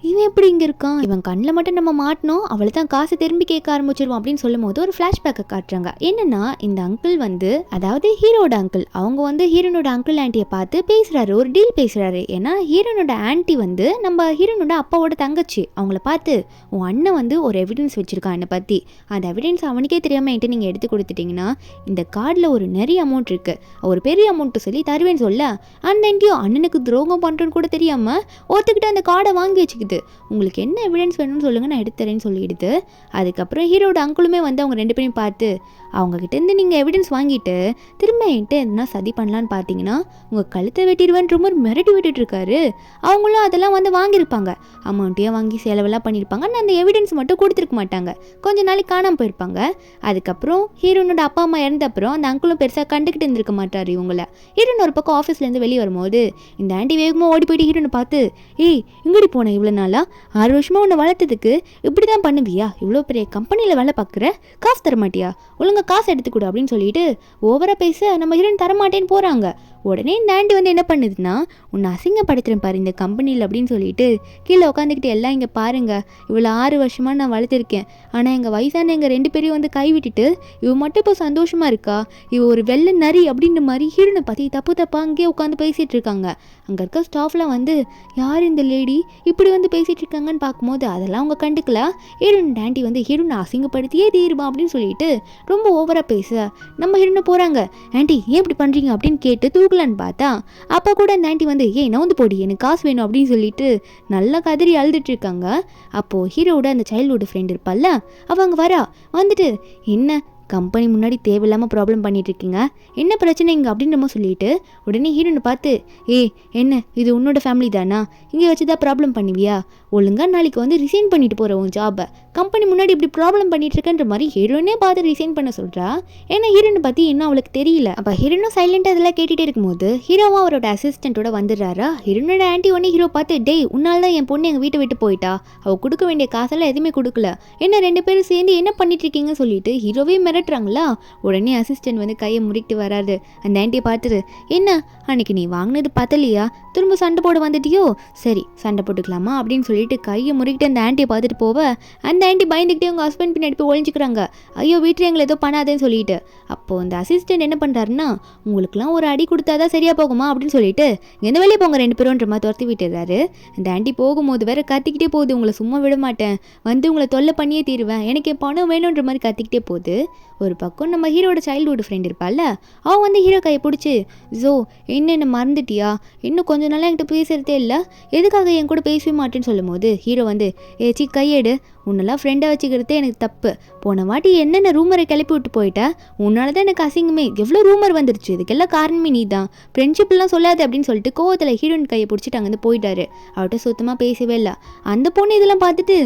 [SPEAKER 1] இவன் எப்படி இங்கே இருக்கான், இவன் கண்ணில் மட்டும் நம்ம மாட்டினோம் அவளை தான் காசு திரும்பி கேட்க ஆரம்பிச்சிருவோம் அப்படின்னு சொல்லும் போது ஒரு ஃப்ளாஷ்பேக்கை காட்டுறாங்க. என்னன்னா இந்த அங்கிள் வந்து அதாவது ஹீரோட அங்கிள் அவங்க வந்து ஹீரோனோட அங்கிள் ஆண்டியை பார்த்து பேசுகிறாரு, ஒரு டீல் பேசுகிறாரு. ஏன்னா ஹீரோனோட ஆண்டி வந்து நம்ம ஹீரோனோட அப்பாவோட தங்கச்சி. அவங்கள பார்த்து உன் அண்ணன் வந்து ஒரு எவிடன்ஸ் வச்சுருக்கான் என்னை பற்றி, அந்த எவிடன்ஸ் அவனுக்கே தெரியாமல் என்கிட்ட நீங்கள் எடுத்து கொடுத்துட்டிங்கன்னா இந்த கார்டில் ஒரு நிறைய அமௌண்ட் இருக்குது, ஒரு பெரிய அமௌண்ட் சொல்லி தருவேன்னு சொல்ல அந்த ஆண்டியோ அண்ணனுக்கு துரோகம் பண்ணுறோன்னு கூட தெரியாமல் ஒருத்துக்கிட்ட அந்த கார்டை வாங்கி வச்சுக்குது. உங்களுக்கு என்ன எவிடன்ஸ் வேணும்னு சொல்லுங்கள் நான் எடுத்து தரேன்னு சொல்லிடுது. அதுக்கப்புறம் ஹீரோட அங்கிளுமே வந்து அவங்க 2 பேரையும் பார்த்து அவங்ககிட்டேருந்து நீங்கள் எவிடன்ஸ் வாங்கிட்டு திரும்ப என்கிட்ட எதுனா சதி பண்ணலான்னு பார்த்தீங்கன்னா உங்கள் கழுத்தை வெட்டிடுவேன் ரொம்ப மிரட்டி விட்டுட்டு இருக்காரு. அவங்களும் அதெல்லாம் வந்து வாங்கியிருப்பாங்க, அமௌண்ட்டையும் வாங்கி செலவெல்லாம் பண்ணியிருப்பாங்க. ஆனால் அந்த எவிடன்ஸ் மட்டும் கொடுத்துருக்க மாட்டாங்க, கொஞ்ச நாளைக்கு காணாமல் போயிருப்பாங்க. அதுக்கப்புறம் ஹீரோனோட அப்பா அம்மா இறந்த அப்புறம் அந்த அங்கிளும் பெருசாக கண்டுக்கிட்டு இருந்திருக்க மாட்டார் இவங்கள. ஹீரோன் ஒரு பக்கம் ஆஃபீஸ்லேருந்து வெளியே வரும்போது இந்த ஆண்டி வேகமாக ஓடி போயிட்டு ஹீரோனை பார்த்து ஏய் இங்கடி போனேன் இவ்வளோ நாளாக 6 வருஷமாக உன்னை வளர்த்ததுக்கு இப்படி தான் பண்ணுவியா, இவ்வளோ பெரிய கம்பெனியில் வேலை பார்க்குற காசு தர மாட்டியா, ஒழுங்காக காசு எடுத்துக்கூட அப்படின்னு சொல்லிட்டு ஓவராக பேச நம்ம ஹீரோயின் தரமாட்டேன்னு போகிறாங்க. உடனே இந்த ஆண்டி வந்து என்ன பண்ணுதுன்னா உன்னை அசிங்கப்படுத்துறேன் பாரு இந்த கம்பெனியில் அப்படின்னு சொல்லிட்டு கீழே உட்காந்துக்கிட்டு எல்லாம் இங்கே பாருங்கள் இவ்வளோ 6 வருஷமாக நான் வளர்த்துருக்கேன், ஆனால் எங்கள் வயசான எங்கள் 2 பேரையும் வந்து கைவிட்டுட்டு இவ மட்டும் இப்போ சந்தோஷமாக இருக்கா, இவ ஒரு வெள்ளை நரி அப்படின்ற மாதிரி ஹீரோனை பற்றி தப்பாக அங்கேயே உட்காந்து பேசிகிட்டு இருக்காங்க. அங்கே இருக்க ஸ்டாஃப்லாம் வந்து யார் இந்த லேடி இப்படி வந்து பேசிகிட்டு இருக்காங்கன்னு பார்க்கும்போது அதெல்லாம் அவங்க கண்டுக்கல. ஹீரோன் ஆண்டி வந்து ஹீரோனை அசிங்கப்படுத்தியே தீருமா அப்படின்னு சொல்லிட்டு ரொம்ப ஓவராக பேச நம்ம ஹீரோனை போகிறாங்க. ஆண்டி ஏன் இப்படி பண்ணுறீங்க அப்படின்னு கேட்டு தூக்கலான்னு பார்த்தா அப்போ கூட அந்த ஆண்டி வந்து ஏன் நவுந்து போடி எனக்கு காசு வேணும் அப்படின்னு சொல்லிட்டு நல்லா கதறி அழுதுட்டு இருக்காங்க. அப்போது ஹீரோவோட அந்த சைல்ட்ஹுட் ஃப்ரெண்ட் இருப்பாள்ல அவங்க வரா வந்துட்டு என்ன கம்பெனி முன்னாடி தேவையில்லாமல் ப்ராப்ளம் பண்ணிட்டு இருக்கீங்க, என்ன பிரச்சனை இங்கே அப்படின்றமோ சொல்லிட்டு உடனே ஹீரோனை பார்த்து என்ன இது உன்னோட ஃபேமிலி தானா, இங்கே வச்சு தான் ப்ராப்ளம் பண்ணுவியா, ஒழுங்காக நாளைக்கு வந்து ரிசைன் பண்ணிட்டு போகிற உன் ஜாபை, கம்பெனி முன்னாடி இப்படி ப்ராப்ளம் பண்ணிட்டு இருக்கன்ற மாதிரி ஹீரோனே பார்த்து ரிசைன் பண்ண சொல்கிறா. ஏன்னா ஹீரோனை பற்றி இன்னும் அவளுக்கு தெரியல. அப்போ ஹீரோனும் சைலண்டாக அதெல்லாம் கேட்டுகிட்டே இருக்கும்போது ஹீரோவும் அவரோட அசிஸ்டண்ட்டோட வந்துடுறாரா. ஹீரோனோட ஆண்டி ஒன்று ஹீரோ பார்த்து டேய் உன்னால தான் என் பொண்ணு எங்கள் வீட்டை விட்டு போயிட்டா, அவள் கொடுக்க வேண்டிய காசெல்லாம் எதுவுமே கொடுக்கல, என்ன 2 பேரும் சேர்ந்து என்ன பண்ணிட்டு இருக்கீங்கன்னு சொல்லிட்டு ஹீரோவே மிரட்டுறாங்களா. உடனே அசிஸ்டன்ட் வந்து கையை முறிக்கிட்டு வராரு. அந்த ஆண்டியை பார்த்துட்டு என்ன அன்னைக்கு நீ வாங்கினது பத்தலையா, திரும்ப சண்டை போட வந்துட்டியோ, சரி சண்டை போட்டுக்கலாமா அப்படின்னு சொல்லிட்டு கையை முறிக்கிட்டு அந்த ஆண்டியை பார்த்துட்டு போவ அந்த ஆண்டி பயந்துக்கிட்டே உங்கள் ஹஸ்பண்ட் பின்னாடி போய் ஒழிஞ்சிக்கிறாங்க. ஐயோ வீட்டில் எங்களை ஏதோ பண்ணாதேன்னு சொல்லிட்டு. அப்போது அந்த அசிஸ்டன்ட் என்ன பண்ணுறாருன்னா உங்களுக்குலாம் ஒரு அடி கொடுத்தாதான் சரியாக போகுமா அப்படின்னு சொல்லிட்டு எந்த வெளியே போங்க 2 பேருன்ற மாதிரி துரத்தி விட்டுறாரு. அந்த ஆண்டி போகும்போது வேற கத்திக்கிட்டே போகுது உங்களை சும்மா விட மாட்டேன், வந்து உங்களை தொல்லை பண்ணியே தீருவேன், எனக்கு என் பணம் வேணுன்ற மாதிரி கத்திக்கிட்டே போகுது. ஒரு பக்கம் நம்ம ஹீரோட சைல்ட்ஹுட் ஃப்ரெண்ட் இருப்பாள்ல அவன் வந்து ஹீரோ கையை பிடிச்சி ஜோ என்ன மறந்துட்டியா, இன்னும் கொஞ்சம் நாளாக என்கிட்ட பேசுகிறதே இல்லை, எதுக்காக என் கூட பேசவே மாட்டேன்னு சொல்லும் போது ஹீரோ வந்து ஏச்சி கையெடு, உன்னெல்லாம் ஃப்ரெண்டாக வச்சுக்கிறதே எனக்கு தப்பு, போன வாட்டி என்னென்ன ரூமரை கிளப்பி விட்டு போயிட்ட, உன்னால தான் எனக்கு அசிங்கமே, எவ்வளோ ரூமர் வந்துருச்சு, இதுக்கெல்லாம் காரணமே நீ தான், ஃப்ரெண்ட்ஷிப்லாம் சொல்லாது அப்படின்னு சொல்லிட்டு கோவத்தில் ஹீரோயின் கையை பிடிச்சிட்டு அங்கேருந்து போயிட்டாரு. அவர்கிட்ட சுத்தமாக பேசவே இல்லை. அந்த பொண்ணு இதெல்லாம் பார்த்துட்டு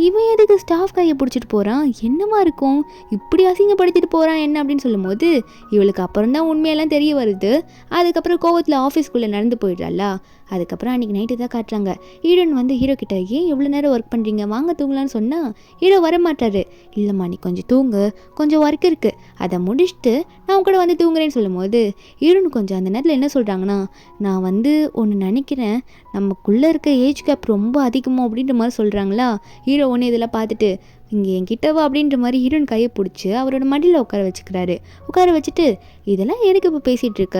[SPEAKER 1] இவன் எதுக்கு ஸ்டாஃப் கையை பிடிச்சிட்டு போகிறான், என்னமா இருக்கும் இப்படி அசிங்கப்படுத்திட்டு போகிறான் என்ன அப்படின்னு சொல்லும்போது இவளுக்கு அப்புறம் தான் உண்மையெல்லாம் தெரிய வருது. அதுக்கப்புறம் கோவத்தில் ஆஃபீஸ்க்குள்ளே நடந்து போயிடுறாளா. அதுக்கப்புறம் அன்றைக்கி நைட்டு தான் காட்டுறாங்க. ஹீரோயின் வந்து ஹீரோ கிட்ட ஏன் எவ்வளோ நேரம் ஒர்க் பண்ணுறீங்க வாங்க தூங்கலான்னு சொன்ன சொன்னால் ஹீரோ வரமாட்டாரு. இல்லைம்மா நீ கொஞ்சம் தூங்கு, கொஞ்சம் ஒர்க் இருக்குது, அதை முடிச்சுட்டு நான் உன் கூட வந்து தூங்குறேன்னு சொல்லும்போது ஹீரோனு கொஞ்சம் அந்த நேரத்தில் என்ன சொல்கிறாங்கன்னா, நான் வந்து ஒன்று நினைக்கிறேன், நமக்குள்ளே இருக்க ஏஜ் கேப் ரொம்ப அதிகமோ அப்படின்ற மாதிரி சொல்கிறாங்களா. ஹீரோ ஒன்று இதெல்லாம் பார்த்துட்டு இங்கே என்கிட்டவா அப்படின்ற மாதிரி ஹீரோயின் கையை பிடிச்சி அவரோட மடியில் உட்கார வச்சுக்கிறாரு. உட்கார வச்சுட்டு இதெல்லாம் எதுக்கு இப்போ பேசிகிட்டு இருக்க,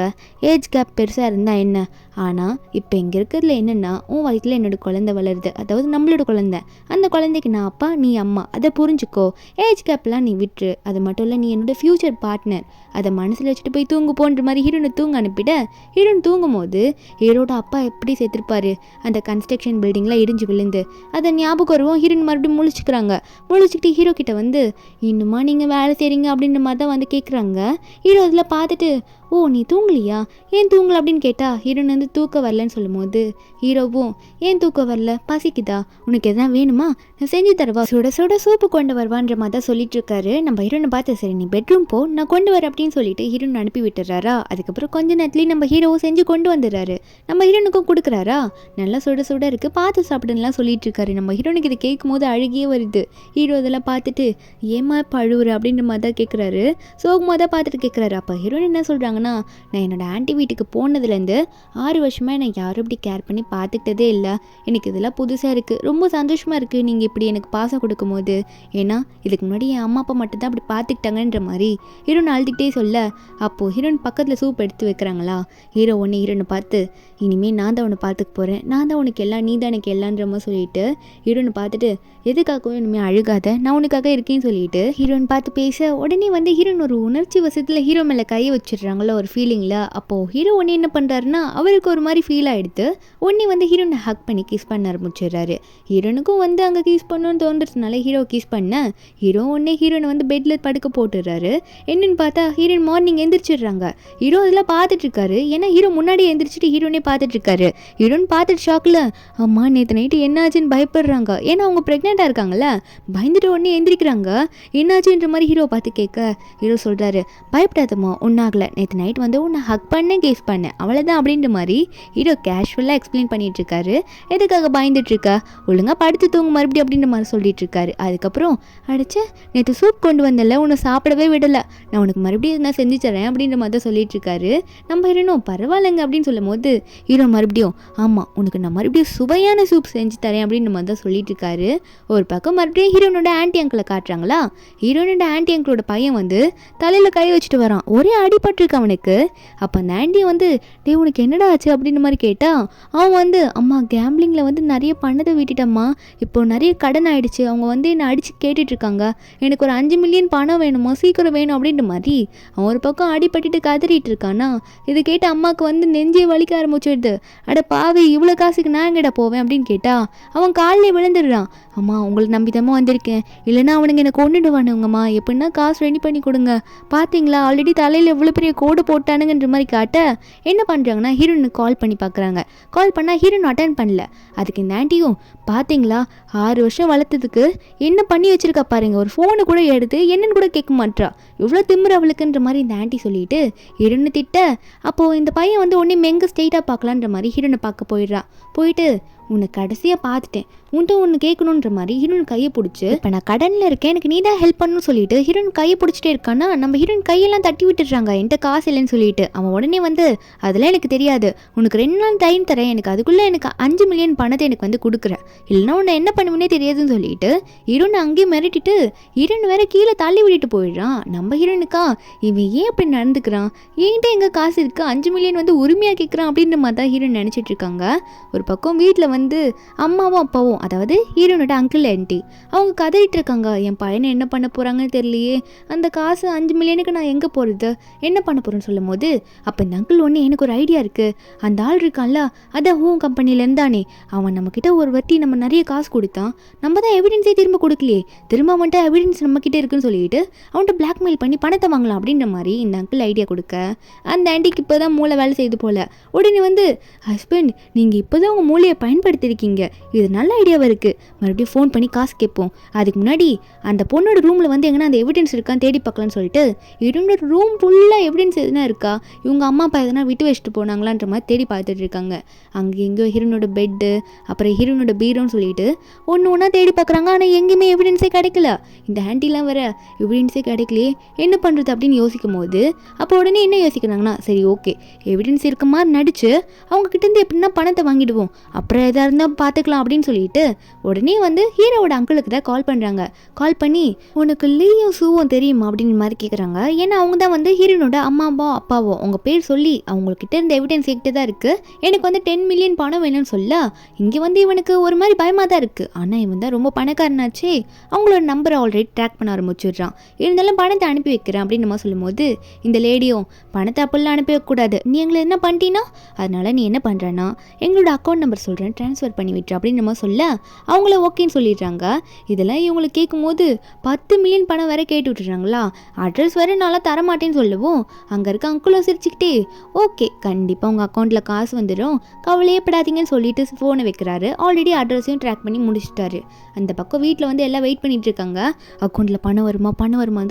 [SPEAKER 1] ஏஜ் கேப் பெருசாக இருந்தால் என்ன, ஆனால் இப்போ இங்கே இருக்கிறதுல என்னென்னா உன் வயிற்றில் என்னோடய குழந்தை வளருது, அதாவது நம்மளோட குழந்தை, அந்த குழந்தைக்கு நான் அப்பா நீ அம்மா, அதை புரிஞ்சுக்கோ, ஏஜ் கேப்லாம் நீ விட்டுரு, அது மட்டும் இல்லை நீ என்னோடய ஃப்யூச்சர் பார்ட்னர், அதை மனசில் வச்சுட்டு போய் தூங்கு போன்ற மாதிரி ஹீரோனை தூங்க அனுப்பிட ஹீரோன் தூங்கும் போது ஹீரோட அப்பா எப்படி செத்துருப்பாரு அந்த கன்ஸ்ட்ரக்ஷன் பில்டிங்கில் இடிஞ்சு விழுந்து, அதை ஞாபகம் வருவோம். ஹீரோயின் மறுபடியும் முழிச்சுக்கிறாங்க. முழிச்சுக்கிட்டு ஹீரோ கிட்ட வந்து இன்னுமா நீங்கள் வேலை செய்கிறீங்க அப்படின்ற மாதிரி தான் வந்து கேட்குறாங்க. ஹீரோ அதில் பார்த்துட்டு ஓ நீ தூங்கலையா, ஏன் தூங்கலை அப்படின்னு கேட்டால் ஹீரோன் வந்து தூக்கம் வரலன்னு சொல்லும் போது ஹீரோவும் ஏன் தூக்கம் வரல, பசிக்குதா, உனக்கு எதனா வேணுமா, நான் செஞ்சு தரவா, சுட சுட சூப்பு கொண்டு வருவான்ற மாதிரி தான் சொல்லிட்டு இருக்காரு. நம்ம ஹீரோனை பார்த்து சரி நீ பெட்ரூம் போ நான் கொண்டு வரேன் அப்படின்னு சொல்லிட்டு ஹீரோன் அனுப்பி விட்டுறாரா. அதுக்கப்புறம் கொஞ்ச நேரத்துலேயும் நம்ம ஹீரோவும் செஞ்சு கொண்டு வந்துடுறாரு. நம்ம ஹீரோனுக்கும் கொடுக்குறாரா, நல்லா சுட சுட இருக்குது பார்த்து சாப்பிடுலாம் சொல்லிட்டு இருக்காரு. நம்ம ஹீரோனுக்கு இதை கேட்கும் போது அழுகியே வருது. ஹீரோ இதெல்லாம் பார்த்துட்டு ஏமா இப்போ அழுவுற அப்படின்ற மாதிரி தான் கேட்குறாரு. சோகமாக தான் பார்த்துட்டு கேட்குறாரு. அப்போ ஹீரோயின் என்ன சொல்கிறாங்கன்னா, நான் என்னோடய ஆன்ட்டி வீட்டுக்கு போனதுலேருந்து 6 வருஷமாக என்னை யாரும் இப்படி கேர் பண்ணி பார்த்துக்கிட்டதே இல்லை, எனக்கு இதெல்லாம் புதுசாக இருக்குது, ரொம்ப சந்தோஷமாக இருக்குது நீங்கள் இப்படி எனக்கு பாசம் கொடுக்கும் போது, ஏன்னா இதுக்கு முன்னாடி என் அம்மா அப்பா மட்டும்தான் அப்படி பார்த்துக்கிட்டாங்கன்ற மாதிரி ஹீரோன் அழுதுகிட்டே சொல்ல, அப்போது ஹீரோயின் பக்கத்தில் சூப் எடுத்து வைக்கிறாங்களா. ஹீரோ ஒன்று ஹீரோனை பார்த்து இனிமேல் நான் தான் உன்னை பார்த்துக்க போகிறேன், நான் தான் உனக்கு எல்லாம், நீ தான் எனக்கு எல்லான்ற மாதிரி சொல்லிட்டு ஹீரோனை பார்த்துட்டு எதுக்காகவும் இனிமேல் அழுகாத, நான் உனக்காக இருக்கேன்னு சொல்லிட்டு ஹீரோயின் பார்த்து பேச உடனே வந்து ஹீரோயின் ஒரு உணர்ச்சி வசத்தில் ஹீரோ மேலே கையை வச்சிடுறாங்களோ ஒரு ஃபீலிங்கில். அப்போது ஹீரோ ஒன்று என்ன பண்ணுறாருன்னா அவருக்கு ஒரு மாதிரி ஃபீல் ஆகிடுது. உடனே வந்து ஹீரோனை ஹக் பண்ணி கிஸ் பண்ண ஆரம்பிச்சிடுறாரு. ஹீரோனுக்கும் வந்து அங்கே கிஸ் பண்ணணும்னு தோன்றதுனால ஹீரோ கிஸ் பண்ண ஹீரோ ஒன்றே ஹீரோனை வந்து பெட்டில் படுக்க போட்டுடுறாரு. என்னென்னு பார்த்தா ஹீரோயின் மார்னிங் எந்திரிச்சிடுறாங்க. ஹீரோ அதெல்லாம் பார்த்துட்டு இருக்காரு. ஏன்னா ஹீரோ முன்னாடி எந்திரிச்சிட்டு ஹீரோனே பார்த்துட்டு இருக்காரு. ஹீரோன்னு பார்த்துட்டு ஷாக்கில் அம்மா நேற்று நைட்டு என்னாச்சுன்னு பயப்படுறாங்க. ஏன்னா அவங்க ப்ரெக்னெண்ட்டாக இருக்காங்கல்ல, பயந்துட்டு உடனே எந்திரிக்கிறாங்க. என்னாச்சுன்ற மாதிரி ஹீரோ பார்த்து கேட்க ஹீரோ சொல்கிறாரு பயப்படாதம்மா ஒன்றாகலை, நேற்று நைட் வந்து உன்னை ஹக் பண்ணேன் கேஸ் பண்ணேன் அவ்வளோதான் அப்படின்ற மாதிரி ஹீரோ கேஷுவலாக எக்ஸ்பிளைன் பண்ணிட்டு இருக்காரு. எதுக்காக பயந்துட்டு இருக்க, ஒழுங்காக படுத்து தூங்க மறுபடியும் அப்படின்ற மாதிரி சொல்லிட்டு இருக்காரு. அதுக்கப்புறம் அடிச்சு நேற்று சூப் கொண்டு வந்தல உன்னை சாப்பிடவே விடலை, நான் உனக்கு மறுபடியும் நான் செஞ்சு தரேன் அப்படின்ற மாதிரி தான் சொல்லிட்டு இருக்காரு. நம்ம ஹீரோனும் பரவாயில்லைங்க அப்படின்னு சொல்லும் போது ஹீரோ மறுபடியும் ஆமாம் உனக்கு நான் மறுபடியும் சுவையான சூப் செஞ்சு தரேன் அப்படின்ற மாதிரி தான் சொல்லிட்டு இருக்காரு. ஒரு பக்கம் மறுபடியும் ஹீரோனோட ஆன்டி அங்கிளை காட்டுறாங்களா. ஹீரோனோட ஆன்டி அங்கிளோட பையன் வந்து தலையில் கை வச்சுட்டு வரான். ஒரே அடிபட்டிருக்கு அவனுக்கு. அப்போ அந்த ஆன்டி வந்து டே உனக்கு என்னடா ஆச்சு அப்படின்ற மாதிரி கேட்டால் அவன் வந்து அம்மா கேம்பிளிங்கில் வந்து நிறைய பணத்தை விட்டுட்டம்மா, இப்போ நிறைய கடன் ஆகிடுச்சு, அவங்க வந்து என்னை அடித்து கேட்டுட்ருக்காங்க, எனக்கு ஒரு 5 மில்லியன் பணம் வேணுமா சீக்கிரம் வேணும் அப்படின்ற மாதிரி அவன் ஒரு பக்கம் அடிபட்டுட்டு கதறிட்டு இருக்கானா. இது கேட்டு அம்மாவுக்கு வந்து நெஞ்சே வலிக்க ஆரம்பிச்சிடுது. அட பாவி இவ்வளோ காசுக்கு நான் எங்கடா போவேன் அப்படின்னு கேட்டால் அவன் காலில் விழுந்துடுறான். அம்மா உங்களை நம்பிதமா வந்திருக்கேன், இல்லைன்னா அவனுங்க என்னை கொண்டுடுவானுங்கம்மா, எப்படின்னா காசு ரெடி பண்ணி கொடுங்க, பார்த்தீங்களா ஆல்ரெடி தலையில் இவ்வளோ பெரிய கோடு போட்டானுங்கன்ற மாதிரி காட்ட என்ன பண்ணுறாங்கன்னா ஹீரோனுக்கு கால் பண்ணி பார்க்குறாங்க. கால் பண்ணால் ஹீரோன் அட்டன் பண்ணல. அதுக்கு இந்த ஆண்டியும் பார்த்தீங்களா 6 வருஷம் வளர்த்ததுக்கு என்ன பண்ணி வச்சிருக்கா பாருங்க, ஒரு ஃபோனை கூட எடுத்து என்னன்னு கூட கேட்க மாட்டா, இவ்வளோ திமிரு அவளுக்குன்ற மாதிரி இந்த ஆண்டி சொல்லிட்டு ஹீரோனை திட்ட. அப்போது இந்த பையன் வந்து ஒன்றே மெங்க ஸ்ட்ரெயிட்டாக பார்க்கலான்ற மாதிரி ஹீரோனை பார்க்க போயிடுறான். போயிட்டு உன்னை கடைசியாக பார்த்துட்டேன், உன்ட்ட ஒன்று கேட்கணுன்ற மாதிரி ஹீரோயின் கையை பிடிச்சி இப்போ நான் கடனில் இருக்கேன் எனக்கு நீ தான் ஹெல்ப் பண்ணணும்னு சொல்லிட்டு ஹீரோயின் கையை பிடிச்சிட்டே இருக்கான்னா நம்ம ஹீரோயின் கையெல்லாம் தட்டி விட்டுடுறாங்க என்கிட்ட காசு இல்லைன்னு சொல்லிட்டு. அவன் உடனே வந்து அதெல்லாம் எனக்கு தெரியாது, உனக்கு 2 நாள் டைம் தரேன், எனக்கு அதுக்குள்ளே எனக்கு 5 மில்லியன் பணத்தை எனக்கு வந்து கொடுக்குறேன், இல்லைன்னா உன்னை என்ன பண்ணுவேனே தெரியாதுன்னு சொல்லிட்டு ஹீரோனை அங்கேயே மிரட்டிட்டு ஹீரோயின் வேற கீழே தள்ளி விட்டுட்டு போயிடுறான். நம்ம ஹீரோனுக்கா இவன் ஏன் அப்படி நடந்துக்கிறான், என்கிட்ட எங்கே காசு இருக்குது 5 மில்லியன் வந்து உரிமையாக கேட்குறான் அப்படின்ற மாதிரி தான் ஹீரோயின் நினச்சிட்டு இருக்காங்க. ஒரு பக்கம் வீட்டில் வந்து அம்மாவும் அப்பாவும் அதாவது ஹீரோனோட அங்கிள் ஆன்ட்டி அவங்க கதறிட்டு இருக்காங்க. என் பையனை என்ன பண்ண போகிறாங்கன்னு தெரியலையே, அந்த காசு 5 மில்லியனுக்கு நான் எங்கே போகிறது, என்ன பண்ண போகிறேன்னு சொல்லும் போது அப்போ இந்த அங்கிள் ஒன்று எனக்கு ஒரு ஐடியா இருக்குது, அந்த ஆள் இருக்கான்ல அதான் ஹோம் கம்பெனிலேருந்தானே, அவன் நம்மக்கிட்ட ஒரு வாட்டி நம்ம நிறைய காசு கொடுத்தான், நம்ம தான் எவிடன்ஸே திரும்ப கொடுக்கலையே, திரும்ப அவன்கிட்ட எவிடன்ஸ் நம்மக்கிட்ட இருக்குன்னு சொல்லிட்டு அவன்கிட்ட பிளாக்மெயில் பண்ணி பணத்தை வாங்கலாம் அப்படின்ற மாதிரி இந்த அங்கிள் ஐடியா கொடுக்க அந்த ஆண்டிக்கு இப்போ தான் மூளை வேலை செய்து போல. உடனே வந்து ஹஸ்பண்ட் நீங்கள் இப்போ தான் உங்கள் மூளையை பயன்படுத்திருக்கீங்க, இது நல்ல ஐடியாவாக இருக்குது, மறுபடியும் ஃபோன் பண்ணி காசு கேட்போம், அதுக்கு முன்னாடி அந்த பொண்ணோட ரூமில் வந்து எங்கன்னா அந்த எவிடன்ஸ் இருக்கான்னு தேடி பார்க்கலான்னு சொல்லிட்டு என்னோட ரூம் ஃபுல்லாக எவிடன்ஸ் எதுனா இருக்கா, இவங்க அம்மா அப்பா எதனா விட்டு வச்சுட்டு போனாங்களான்ற மாதிரி தேடி பார்த்துட்டு இருக்காங்க. அங்கே எங்கேயோ ஹீரோனோட பெட்டு, அப்புறம் ஹீரோனோட பீரோன்னு சொல்லிட்டு ஒன்று ஒன்றா தேடி பார்க்குறாங்க. ஆனால் எங்கேயுமே எவிடன்ஸே கிடைக்கல. இந்த ஆன்ட்டிலாம் வர எவிடன்ஸே கிடைக்கலையே, என்ன பண்ணுறது அப்படின்னு யோசிக்கும் போது அப்போ உடனே என்ன யோசிக்கிறாங்கன்னா, சரி ஓகே, எவிடன்ஸ் இருக்க மாதிரி நடிச்சு அவங்க கிட்டேருந்து எப்படின்னா பணத்தை வாங்கிடுவோம், அப்புறம் எதாக இருந்தால் பார்த்துக்கலாம் அப்படின்னு சொல்லிட்டு உடனே வந்து ஹீரோவோட அங்கிளுக்கு தான் கால் பண்ணுறாங்க. கால் பண்ணி, உனக்கு லீயும் சூவும் தெரியுமா அப்படின்னு மாதிரி கேட்குறாங்க. ஏன்னா அவங்க தான் வந்து ஹீரோனோட அம்மாவோ அப்பாவோ அவங்க பேர் சொல்லி அவங்கக்கிட்ட இருந்த எவிடன்ஸ் என்கிட்ட தான் இருக்குது, எனக்கு வந்து 10 மில்லியன் பணம் வேணும்னு சொல்ல இங்கே வந்து இவனுக்கு ஒரு மாதிரி பயமாக தான் இருக்குது. ஆனால் இவன் தான் ரொம்ப பணக்காரனாச்சே, அவங்களோட நம்பரை ஆல்ரெடி ட்ராக் பண்ண ஆரம்பிச்சிடுறான். இருந்தாலும் பணத்தை அனுப்பி வைக்கிறேன் அப்படின்னு நம்ம சொல்லும்போது இந்த லேடியும், பணத்தை அப்பெல்லாம் அனுப்பி வைக்கக்கூடாது, நீ எங்களை என்ன பண்ணிட்டீன்னா அதனால் நீ என்ன பண்ணுறேன்னா எங்களோட அக்கௌண்ட் நம்பர் சொல்கிறேன், ட்ரான்ஸ்ஃபர் பண்ணி விட்டுரு அப்படின்னு நம்ம சொல்ல அவங்கள ஓகேன்னு சொல்லிடுறாங்க. இதெல்லாம் இவங்களை கேட்கும்போது 10 மில்லியன் பணம் வேற கேட்டு விட்டுறாங்களா, அட்ரஸ் வேற நல்லா தரமாட்டேன்னு சொல்லவும் அங்கே இருக்க அங்கிளும் சிரிச்சுக்கிட்டே, ஓகே கண்டிப்பாக உங்கள் அக்கௌண்ட்டில் காசு வந்துடும், கவலையே படாதீங்கன்னு சொல்லிட்டு ஃபோனை வைக்கிறாரு. ஆல்ரெடி அட்ரஸையும் ட்ராக் பண்ணி முடிச்சிட்டாரு. அந்த பக்கம் வீட்டில் வந்து எல்லாம் வெயிட் பண்ணிட்டு இருக்காங்க. அக்கௌண்ட்டில் பணம் வருமா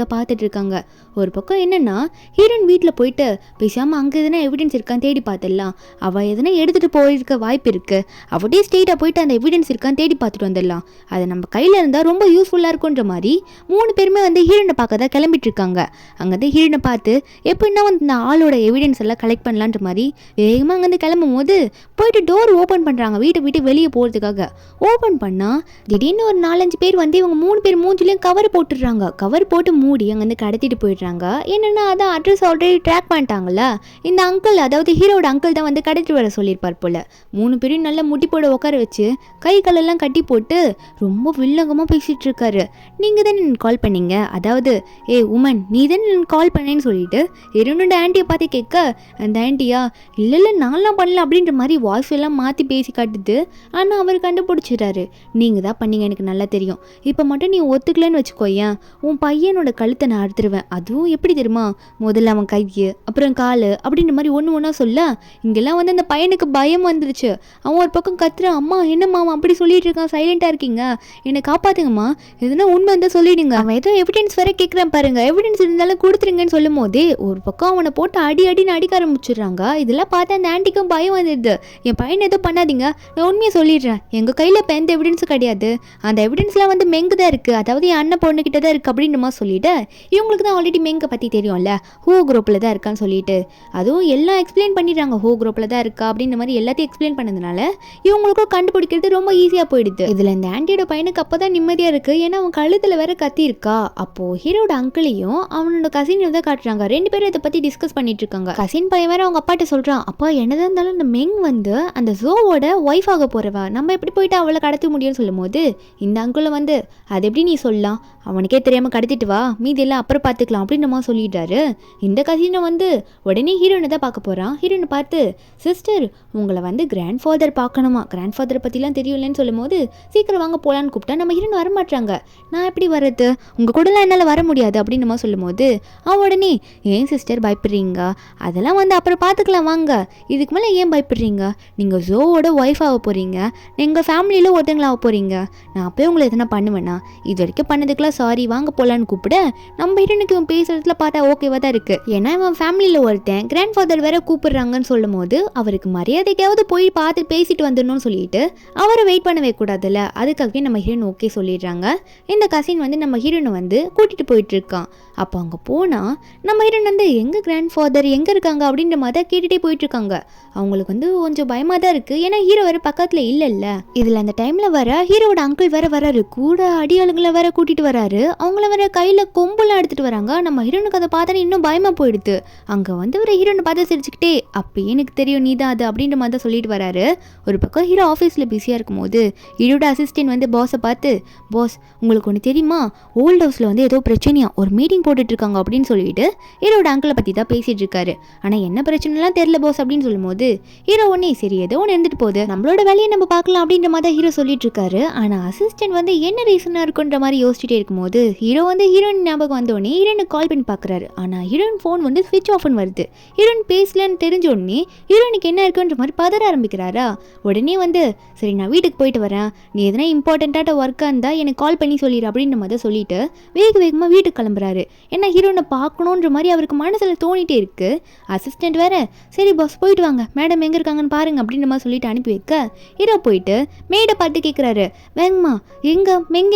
[SPEAKER 1] தான் பார்த்துட்டு இருக்காங்க. ஒரு பக்கம் என்னன்னா ஹீரோயின் வீட்டில் போயிட்டு பேசாமல் அங்கே எதனா எவிடன்ஸ் இருக்கான்னு தேடி பார்த்துடலாம், அவள் எதனா எடுத்துகிட்டு போயிருக்க வாய்ப்பு இருக்குது, அவட்டே ஸ்ட்ரெயிட்டாக போயிட்டு அந்த எவிடன்ஸ் இருக்கான்னு தேடி பார்த்துட்டு வந்துடலாம், அது நம்ம கையில் இருந்தால் ரொம்ப யூஸ்ஃபுல்லாக இருக்குன்ற மாதிரி 3 பேருமே வந்து ஹீரோனை பார்க்க தான் கிளம்பிட்டு இருக்காங்க. அங்கேருந்து ஹீரோனை பார்த்து எப்படின்னா வந்து இந்த ஆளோட எவிடன்ஸ் எல்லாம் கலெக்ட் பண்ணலான்ற மாதிரி வேகமாக அங்கேருந்து கிளம்பும் போது போயிட்டு டோர் ஓப்பன் பண்ணுறாங்க வீட்டை விட்டு வெளியே போகிறதுக்காக. ஓப்பன் பண்ணால் திடீர்னு ஒரு 4-5 பேர் வந்து இவங்க 3 பேர் மூஞ்சிலையும் கவர் போட்டுடுறாங்க. கவர் போட்டு மூடி அங்கேருந்து கடத்திட்டு போயிடுறாங்க. என்னென்னா அதான் அட்ரஸ் ஆல்ரெடி ட்ராக் பண்ணிட்டாங்கல்ல, இந்த அங்கிள் அதாவது ஹீரோட அங்கிள் தான் வந்து கடத்திட்டு வர சொல்லியிருப்பார் போல். 3 பேரையும் நல்லா முட்டி போட உட்கார வச்சு கை காலெல்லாம் கட்டி போட்டு ரொம்ப வில்லங்கமாக பேசிகிட்டு இருக்காரு. நீங்கள் தானே கால் பண்ணீங்க, அதாவது ஏ உமன் நீ தானே கால் பண்ணேன்னு சொல்லிட்டு ஹீரோனோட ஆன்ட்டியை பார்த்து கேட்க, அந்த ஆன்ட்டியா இல்லை நான்லாம் பண்ணல அப்படின்ற மாதிரி வாய்ஸ் எல்லாம் மாற்றி பேசி காட்டுது. ஆனால் அவர் கண்டுபிடிச்சிடாரு, நீங்கள் தான் பண்ணீங்க எனக்கு நல்லா தெரியும், இப்போ மட்டும் நீ ஒத்துக்கலன்னு வச்சுக்கோயேன், உன் பையனோட கழுத்தை நான் அறுத்துருவேன், அதுவும் எப்படி தெரியுமா, முதல்ல அவன் கையை அப்புறம் கால் அப்படின்ற மாதிரி ஒன்று ஒன்றா சொல்ல இங்கெல்லாம் வந்து அந்த பையனுக்கு பயம் வந்துருச்சு. அவன் ஒரு பக்கம் கத்துறான், அம்மா என்னம்மா அவன் அப்படி சொல்லிட்டு இருக்கான், சைலண்டாக இருக்கீங்க, என்னை காப்பாற்றுங்கம்மா, எதுனா உண்மை இருந்தால் சொல்லிடுங்க, அவன் ஏதோ எவிடன்ஸ் வேற கேட்குறான் பாருங்க, எவிடன்ஸ் இருந்தாலும் கொடுத்துருங்கன்னு சொல்லும் போதே ஒரு பக்கம் அவனை போட்டு அடின்னு அடிக்க ஆரம்பிச்சிடுறாங்க. இதெல்லாம் பார்த்து அந்த ஆன்ட்டிக்கும் பயம் வந்துடுது, என் பையனை எதுவும் பண்ணாதீங்க, நான் உண்மையை சொல்லிடுறேன், எங்கள் கையில் இப்போ எந்த எவிடன்ஸும் கிடையாது, அந்த எவிடன்ஸ்லாம் வந்து மெங்கு தான் இருக்குது, அதாவது என் அண்ணன் பொண்ணுக்கிட்ட தான் இருக்குது அப்படின்ற மாதிரி சொல்லிட்டு இவங்களுக்கு தான் ஆல்ரெடி மெங்கை பற்றி தெரியும்ல, ஹோ குரூப்பில் தான் இருக்கான்னு சொல்லிட்டு அதுவும் எல்லாம் எக்ஸ்பிளைன் பண்ணிடுறாங்க, ஹோ குரூப்பில் தான் இருக்கா அப்படின்ற மாதிரி எல்லாத்தையும் எக்ஸ்பிளைன் பண்ணதுனால இவங்களுக்கும் கண்டுபிடிக்கிறது ரொம்ப ஈஸியாக போயிடுது. இதில் இந்த ஆன்ட்டியோட பையனுக்கு அப்போ தான் நிம்மதியாக இருக்குது, ஏன்னா அவன் கழுத்தில் வேற கத்தி இருக்கா. அப்போது ஹீரோட அங்கிளையும் அவனோட கசினையும் தான் காட்டுறாங்க. 2 பேரும் இதை பற்றி டிஸ்கஸ் பண்ணிட்டு இருக்காங்க. கசின் பையன் வேற அவங்க அப்பாட்ட சொல்கிறான், அப்பா என்னதான் இருந்தாலும் இந்த மெங் வந்து அந்த ஜோவோட ஒய்ஃப் ஆக போகிறவா, நம்ம எப்படி போயிட்டு அவளை கடத்த முடியும்னு சொல்லும் போது இந்த அங்குளை வந்து அது எப்படி நீ சொல்லலாம், அவனுக்கே தெரியாமல் கடத்திட்டு வா, மீதி எல்லாம் அப்புறம் பார்த்துக்கலாம் அப்படின்னு நம்ம சொல்லிட்டாரு. இந்த கசினை வந்து உடனே ஹீரோனை தான் பார்க்க போகிறான். ஹீரோனை பார்த்து, சிஸ்டர் உங்களை வந்து கிராண்ட் ஃபாதர் பார்க்கணுமா, கிராண்ட் ஃபாதரை பற்றிலாம் தெரியலன்னு சொல்லும் போது சீக்கிரம் வாங்க போகலான்னு கூப்பிட்டா நம்ம ஹீரோன் வரமாட்டாங்க. நான் எப்படி வர்றது, உங்கள் கூடலாம் என்னால் வர முடியாது அப்படின்னு நம்ம சொல்லும் போது அவன் உடனே, ஏன் சிஸ்டர் பயப்படுறீங்க, அதெல்லாம் வந்து அப்புறம் பார்த்துக்கலாம் வாங்க, இதுக்கு மேலே ஏன் பயப்படுறீங்க, நீங்கள் ஜோவோட ஒய்ஃப் ஆக போகிறீங்க, எங்கள் ஃபேமிலியில் ஒருத்தங்களாக போகிறீங்க, நான் அப்போயே உங்களை எதனா பண்ணுவேண்ணா, இது வரைக்கும் பண்ணதுக்கெல்லாம் சாரி வாங்க போகலான்னு கூப்பிட நம்ம ஹீரோனுக்கு இவன் பேசுறதுல பார்த்தா ஓகேவா தான் இருக்குது. ஏன்னா இவன் ஃபேமிலியில் ஒருத்தன் கிராண்ட் ஃபாதர் வேற கூப்பிடுறாங்கன்னு சொல்லும் போது அவருக்கு மரியாதைக்காவது போய் பார்த்து பேசிட்டு வந்துடணும்னு சொல்லிட்டு அவரை வெயிட் பண்ணவே கூடாதுல்ல, அதுக்காகவே நம்ம ஹீரோன் ஓகே சொல்லிடுறாங்க. இந்த கசின் வந்து நம்ம ஹீரோனை வந்து கூட்டிகிட்டு போயிட்டு இருக்கான். அப்போ அங்கே போனால் நம்ம ஹீரோன் வந்து எங்கே கிராண்ட் ஃபாதர் எங்கே இருக்காங்க அப்படின்ற மாதிரி தான் கேட்டுகிட்டே போயிட்டுருக்காங்க. அவங்களுக்கு வந்து கொஞ்சம் பயமாக தான் இருக்குது, ஏன்னா ஹீரோ வேறு பக்கத்தில் இல்லைல்ல. இதில் அந்த டைமில் வர ஹீரோட அங்கிள் வேற வராரு, கூட அடியாளுங்களை வேற கூட்டிகிட்டு வராரு, அவங்கள வேற கையில் கொம்புலாம் எடுத்துகிட்டு வராங்க. நம்ம ஹீரோனுக்கு அதை பார்த்தா இன்னும் பயமாக போயிடுது. அங்கே வந்து ஒரு ஹீரோனை பார்த்து சிரிச்சுக்கிட்டே, அப்போ எனக்கு தெரியும் நீ தான் அது அப்படின்ற மாதிரி தான் சொல்லிட்டு வராரு. ஒரு பக்கம் ஹீரோ ஆஃபீஸில் பிஸியாக இருக்கும்போது ஹீரோட அசிஸ்டன்ட் வந்து பாஸை பார்த்து, பாஸ் உங்களுக்கு ஒன்று தெரியுமா, ஓல்ட் ஹவுஸில் வந்து ஏதோ பிரச்சனையா, ஒரு மீட்டிங் போட்டுட்ருக்காங்க அப்படின்னு சொல்லிட்டு ஹீரோட அங்கிளை பற்றி தான் பேசிகிட்டு இருக்காரு. ஆனால் என்ன பிரச்சனைலாம் தெரியல பாஸ் அப்படின்னு சொல்லும்போது ஹீரோ ஒன்னே சரி ஏதோ ஒன்று இருந்துட்டு போகுது, நம்மளோட வேலையை நம்ம பார்க்கலாம் அப்படின்ற மாதிரி தான் ஹீரோ சொல்லிட்டு இருக்காரு. ஆனால் அசிஸ்டன்ட் வந்து என்ன ரீசனாக இருக்குன்ற மாதிரி யோசிச்சுட்டே இருக்கும்போது ஹீரோ வந்து ஹீரோயின் ஞாபகம் வந்தோடனே ஹீரோனுக்கு கால் பண்ணி பார்க்குறாரு. ஆனால் ஹீரோயின் ஃபோன் வந்து ஸ்விட்ச் ஆஃப்னு வருது. ஹீரோயின் பேசலன்னு தெரிஞ்ச உடனே ஹீரோனுக்கு என்ன இருக்குன்ற மாதிரி பதற ஆரம்பிக்கிறாரா. உடனே வந்து சரி நான் வீட்டுக்கு போயிட்டு வரேன், நீ எதனா இம்பார்ட்டண்ட்டாக ஒர்க்காக இருந்தால் எனக்கு கால் பண்ணி சொல்லிடு அப்படின்ற மாதிரி சொல்லிட்டு வேகமாக வீட்டுக்கு கிளம்புறாரு. ஏன்னா ஹீரோனை பார்க்கணுன்ற மாதிரி அவருக்கு மனசில் தோணிட்டே இருக்கு. அசிஸ்டண்ட் வேற சரி பாஸ் போயிட்டு வாங்க, மேடம் எங்கே இருக்காங்கன்னு பாருங்க அப்படின்ற மாதிரி சொல்லிட்டு அனுப்பி வைக்க ஹீரோ போயிட்டு மேடை பார்த்து கேட்குறாரு, வேங்கம்மா